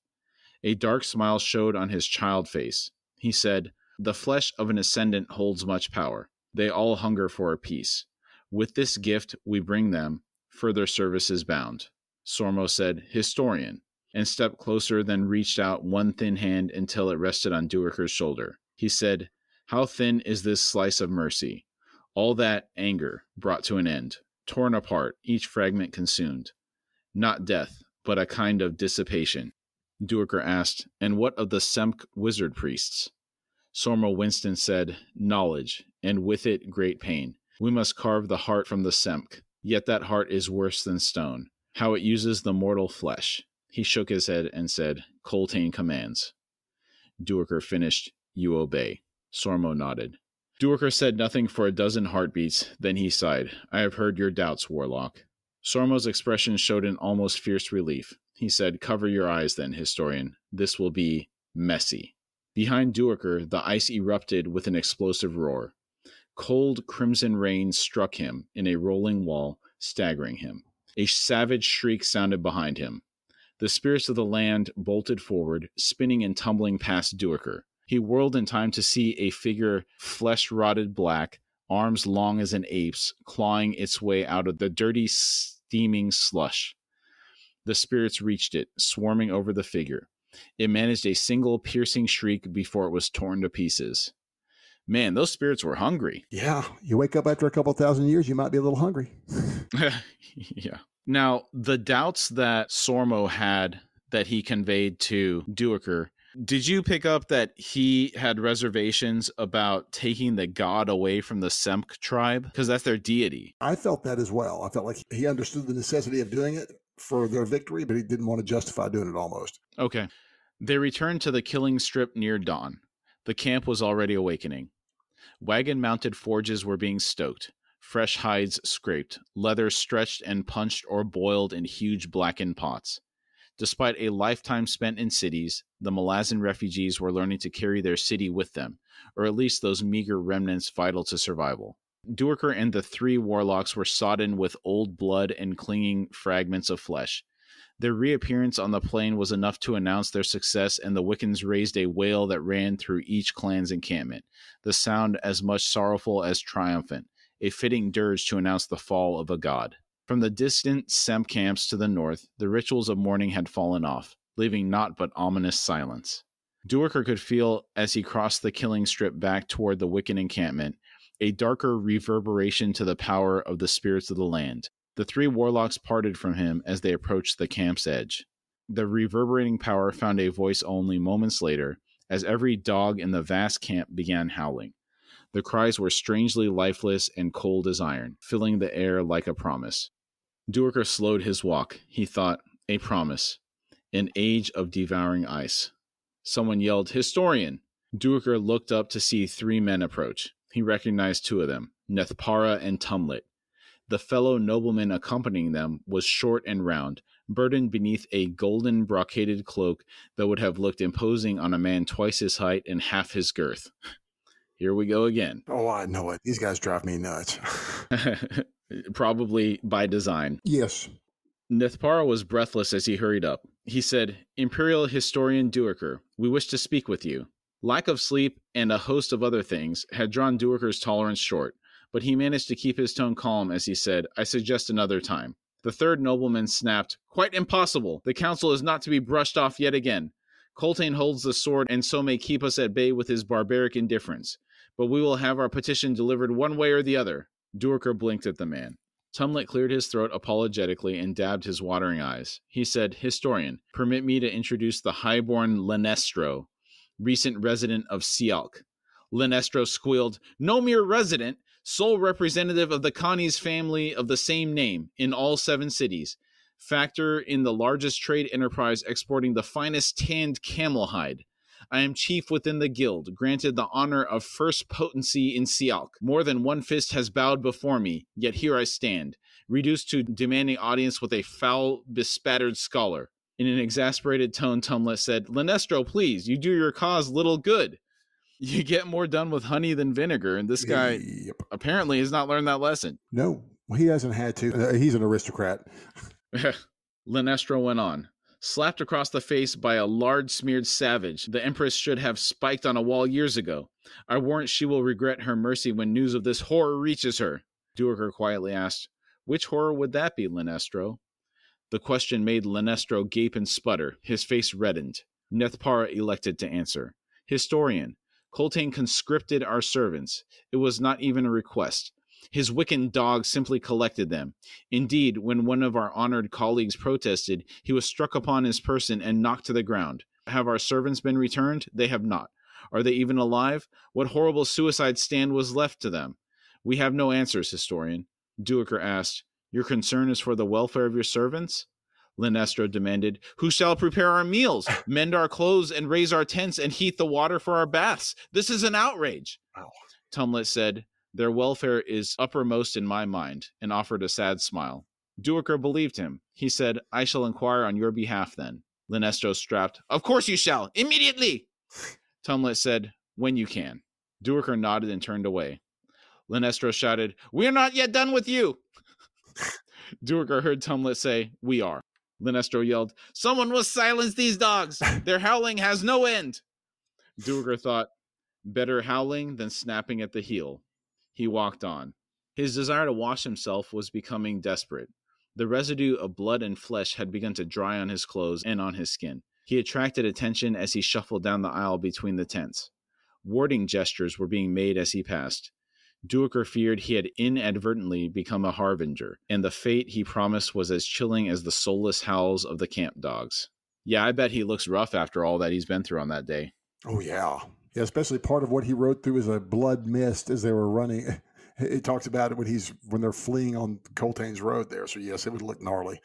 A dark smile showed on his child face. He said, the flesh of an ascendant holds much power. They all hunger for a peace. With this gift we bring them, further services bound. Sormo said, historian, and stepped closer, then reached out one thin hand until it rested on Duerker's shoulder. He said, how thin is this slice of mercy? All that anger brought to an end, torn apart, each fragment consumed. Not death, but a kind of dissipation. Duerker asked, and what of the Semk wizard priests? Sormo Winston said, knowledge, and with it great pain. We must carve the heart from the Semk, yet that heart is worse than stone. How it uses the mortal flesh. He shook his head and said, Coltane commands. Duerker finished, you obey. Sormo nodded. Duerker said nothing for a dozen heartbeats, then he sighed. I have heard your doubts, Warlock. Sormo's expression showed an almost fierce relief. He said, cover your eyes then, historian. This will be messy. Behind Duerker, the ice erupted with an explosive roar. Cold crimson rain struck him in a rolling wall, staggering him. A savage shriek sounded behind him. The spirits of the land bolted forward, spinning and tumbling past Duerker. He whirled in time to see a figure flesh-rotted black, arms long as an ape's, clawing its way out of the dirty, steaming slush. The spirits reached it, swarming over the figure. It managed a single piercing shriek before it was torn to pieces. Man, those spirits were hungry. Yeah, you wake up after a couple thousand years, you might be a little hungry. Yeah. Now, the doubts that Sormo had that he conveyed to Duerker, did you pick up that he had reservations about taking the god away from the Semk tribe? Because that's their deity. I felt that as well. I felt like he understood the necessity of doing it for their victory, but he didn't want to justify doing it almost. Okay. They returned to the killing strip near dawn. The camp was already awakening. Wagon-mounted forges were being stoked. Fresh hides scraped, leather stretched and punched or boiled in huge blackened pots. Despite a lifetime spent in cities, the Malazan refugees were learning to carry their city with them, or at least those meager remnants vital to survival. Duerker and the three warlocks were sodden with old blood and clinging fragments of flesh. Their reappearance on the plain was enough to announce their success, and the Wiccans raised a wail that ran through each clan's encampment, the sound as much sorrowful as triumphant, a fitting dirge to announce the fall of a god. From the distant Semp camps to the north, the rituals of mourning had fallen off, leaving naught but ominous silence. Duerker could feel, as he crossed the killing strip back toward the Wiccan encampment, a darker reverberation to the power of the spirits of the land. The three warlocks parted from him as they approached the camp's edge. The reverberating power found a voice only moments later, as every dog in the vast camp began howling. The cries were strangely lifeless and cold as iron, filling the air like a promise. Duerker slowed his walk. He thought, a promise. An age of devouring ice. Someone yelled, Historian! Duerker looked up to see three men approach. He recognized two of them, Nethpara and Tumlet. The fellow nobleman accompanying them was short and round, burdened beneath a golden brocaded cloak that would have looked imposing on a man twice his height and half his girth. Here we go again. Oh, I know it. These guys drive me nuts. Probably by design. Yes. Nithpara was breathless as he hurried up. He said, Imperial Historian Duiker, we wish to speak with you. Lack of sleep and a host of other things had drawn Duiker's tolerance short, but he managed to keep his tone calm as he said, I suggest another time. The third nobleman snapped, Quite impossible. The council is not to be brushed off yet again. Coltane holds the sword and so may keep us at bay with his barbaric indifference. But we will have our petition delivered one way or the other. Duiker blinked at the man. Tumlet cleared his throat apologetically and dabbed his watering eyes. He said, Historian, permit me to introduce the highborn Lenestro, recent resident of Sialk. Lenestro squealed, No mere resident, sole representative of the Khani's family of the same name in all 7 cities. Factor in the largest trade enterprise exporting the finest tanned camel hide. I am chief within the guild, granted the honor of first potency in Sialk. More than one fist has bowed before me, yet here I stand, reduced to demanding audience with a foul, bespattered scholar. In an exasperated tone, Tumlet said, Lenestro, please, you do your cause little good. You get more done with honey than vinegar, and this guy apparently has not learned that lesson. No, he hasn't had to. He's an aristocrat. Lenestro went on. Slapped across the face by a lard-smeared savage, the Empress should have spiked on a wall years ago. I warrant she will regret her mercy when news of this horror reaches her. Duiker quietly asked, Which horror would that be, Lenestro? The question made Lenestro gape and sputter. His face reddened. Nethpara elected to answer. Historian, Coltane conscripted our servants. It was not even a request. His wicked dog simply collected them. Indeed, when one of our honored colleagues protested, he was struck upon his person and knocked to the ground. Have our servants been returned? They have not. Are they even alive? What horrible suicide stand was left to them? We have no answers, Historian. Duiker asked, Your concern is for the welfare of your servants? Lenestro demanded, Who shall prepare our meals, mend our clothes, and raise our tents, and heat the water for our baths? This is an outrage. Wow. Tumlet said, Their welfare is uppermost in my mind, and offered a sad smile. Duiker believed him. He said, I shall inquire on your behalf then. Lenestro strapped, Of course you shall, immediately! Tumlet said, When you can. Duiker nodded and turned away. Lenestro shouted, We are not yet done with you! Duiker heard Tumlet say, We are. Lenestro yelled, Someone must silence these dogs! Their howling has no end! Duiker thought, Better howling than snapping at the heel. He walked on. His desire to wash himself was becoming desperate. The residue of blood and flesh had begun to dry on his clothes and on his skin. He attracted attention as he shuffled down the aisle between the tents. Warding gestures were being made as he passed. Duiker feared he had inadvertently become a harbinger, and the fate he promised was as chilling as the soulless howls of the camp dogs. Yeah, I bet he looks rough after all that he's been through on that day. Oh, yeah. Yeah, especially part of what he wrote through is a blood mist as they were running. It talks about it when they're fleeing on Coltane's road there. So, yes, it would look gnarly.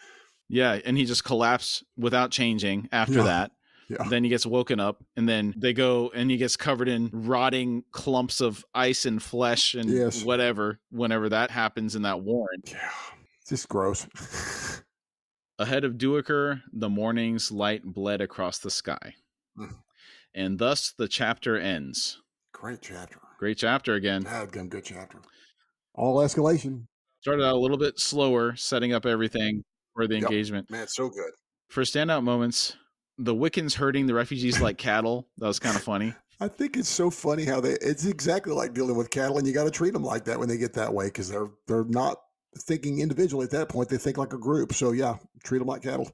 Yeah, and he just collapsed without changing after that. Yeah. Then he gets woken up, and then they go, and he gets covered in rotting clumps of ice and flesh and whatever, whenever that happens in that warren. Yeah, it's just gross. Ahead of Duiker, the morning's light bled across the sky. And thus the chapter ends. Great chapter. Great chapter again. Good chapter. All escalation. Started out a little bit slower, setting up everything for the engagement. Man, it's so good. For standout moments, the Wiccans herding the refugees like cattle. That was kind of funny. I think it's so funny how it's exactly like dealing with cattle, and you got to treat them like that when they get that way, because they're not thinking individually at that point. They think like a group. So, yeah, treat them like cattle.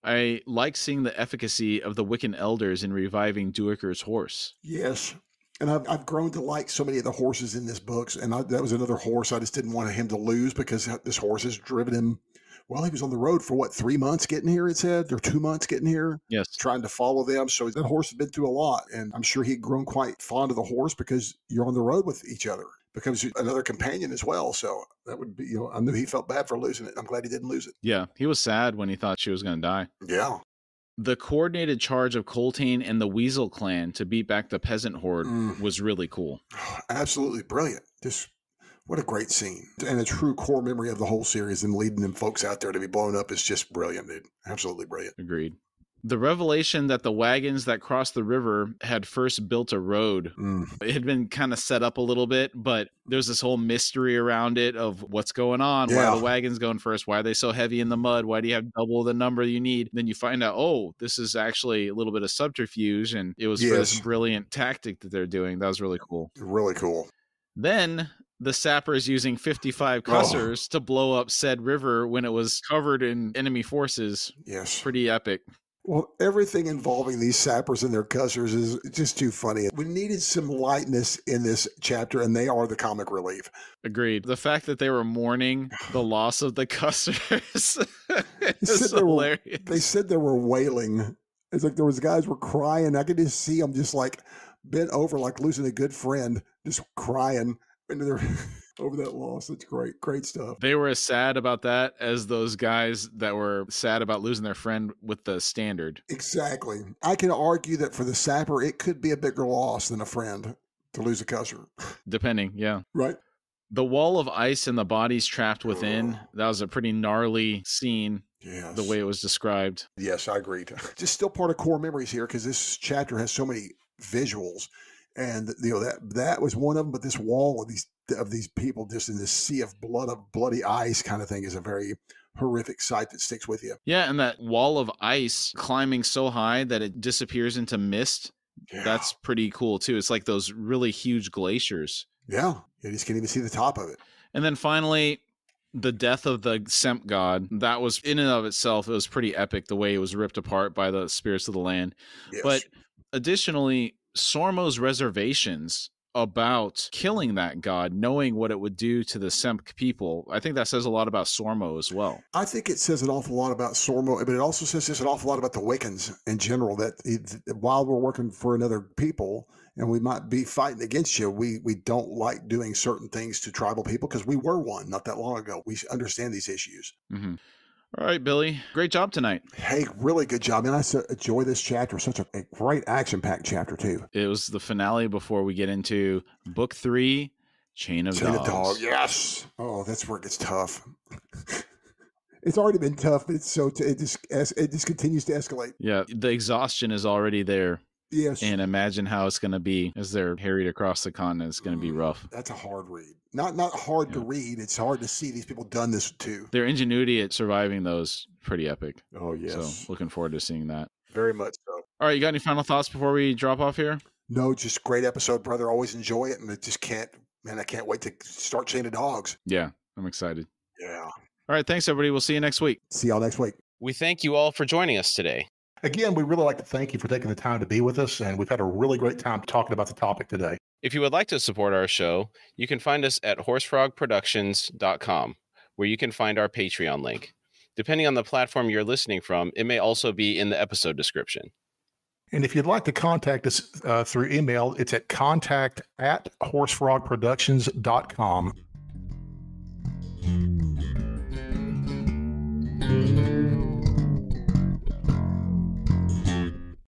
I like seeing the efficacy of the Wiccan elders in reviving Duiker's horse. Yes. And I've grown to like so many of the horses in this book. And that was another horse I just didn't want him to lose, because this horse has driven him. Well, he was on the road for 3 months getting here, it said, or 2 months getting here. Yes. Trying to follow them. So that horse has been through a lot. And I'm sure he'd grown quite fond of the horse, because you're on the road with each other. Becomes another companion as well. So that would be, I knew he felt bad for losing it. I'm glad he didn't lose it. Yeah. He was sad when he thought she was going to die. Yeah. The coordinated charge of Coltane and the Weasel clan to beat back the peasant horde was really cool. Absolutely brilliant. Just What a great scene. And a true core memory of the whole series, and leading them folks out there to be blown up is just brilliant, dude. Absolutely brilliant. Agreed. The revelation that the wagons that crossed the river had first built a road. It had been kind of set up a little bit, but there's this whole mystery around it of what's going on. Why are the wagons going first? Why are they so heavy in the mud? Why do you have double the number you need? Then you find out, oh, this is actually a little bit of subterfuge, and it was for this brilliant tactic that they're doing. That was really cool. Really cool. Then the sappers using 55 cussers to blow up said river when it was covered in enemy forces. Yes. Pretty epic. Well, everything involving these sappers and their cussers is just too funny. We needed some lightness in this chapter, and they are the comic relief. Agreed. The fact that they were mourning the loss of the cussers is hilarious. They said they were wailing. It's like there was guys were crying. I could just see them just like bent over, like losing a good friend, just crying into their over that loss. It's great. Great stuff. They were as sad about that as those guys that were sad about losing their friend with the standard. Exactly. I can argue that for the sapper, it could be a bigger loss than a friend to lose a cusser. Depending, yeah. Right. The wall of ice and the bodies trapped within, that was a pretty gnarly scene. Yes. The way it was described. Yes, I agreed. Just still part of core memories here, because this chapter has so many visuals. And that was one of them, but this wall of these people just in this sea of bloody ice kind of thing is a very horrific sight that sticks with you. Yeah, and that wall of ice climbing so high that it disappears into mist. Yeah. That's pretty cool too. It's like those really huge glaciers. Yeah, you just can't even see the top of it. And then finally, the death of the Semp god. That was in and of itself, it was pretty epic the way it was ripped apart by the spirits of the land. Yes. But additionally, Sormo's reservations about killing that god, knowing what it would do to the Semp people, I think that says a lot about Sormo as well. I think it says an awful lot about Sormo, but it also says an awful lot about the Wiccans in general, that while we're working for another people and we might be fighting against you, we don't like doing certain things to tribal people because we were one not that long ago. We understand these issues. Mm-hmm. All right, Billy. Great job tonight. Hey, really good job. And I enjoy this chapter. Such a great action-packed chapter, too. It was the finale before we get into Book 3, Chain of Dogs. Yes. Oh, that's where it gets tough. It's already been tough, but it just continues to escalate. Yeah, the exhaustion is already there. Yes. And imagine how it's going to be as they're harried across the continent. It's going to be rough. That's a hard read. Not hard to read. It's hard to see these people done this too. Their ingenuity at surviving those, pretty epic. Oh, yes. So looking forward to seeing that. Very much so. All right, you got any final thoughts before we drop off here? No, just great episode, brother. Always enjoy it. And I can't wait to start Chain of Dogs. Yeah, I'm excited. Yeah. All right, thanks, everybody. We'll see you next week. See y'all next week. We thank you all for joining us today. Again, we'd really like to thank you for taking the time to be with us, and we've had a really great time talking about the topic today. If you would like to support our show, you can find us at HorseFrogProductions.com, where you can find our Patreon link. Depending on the platform you're listening from, it may also be in the episode description. And if you'd like to contact us through email, it's at contact@horsefrogproductions.com.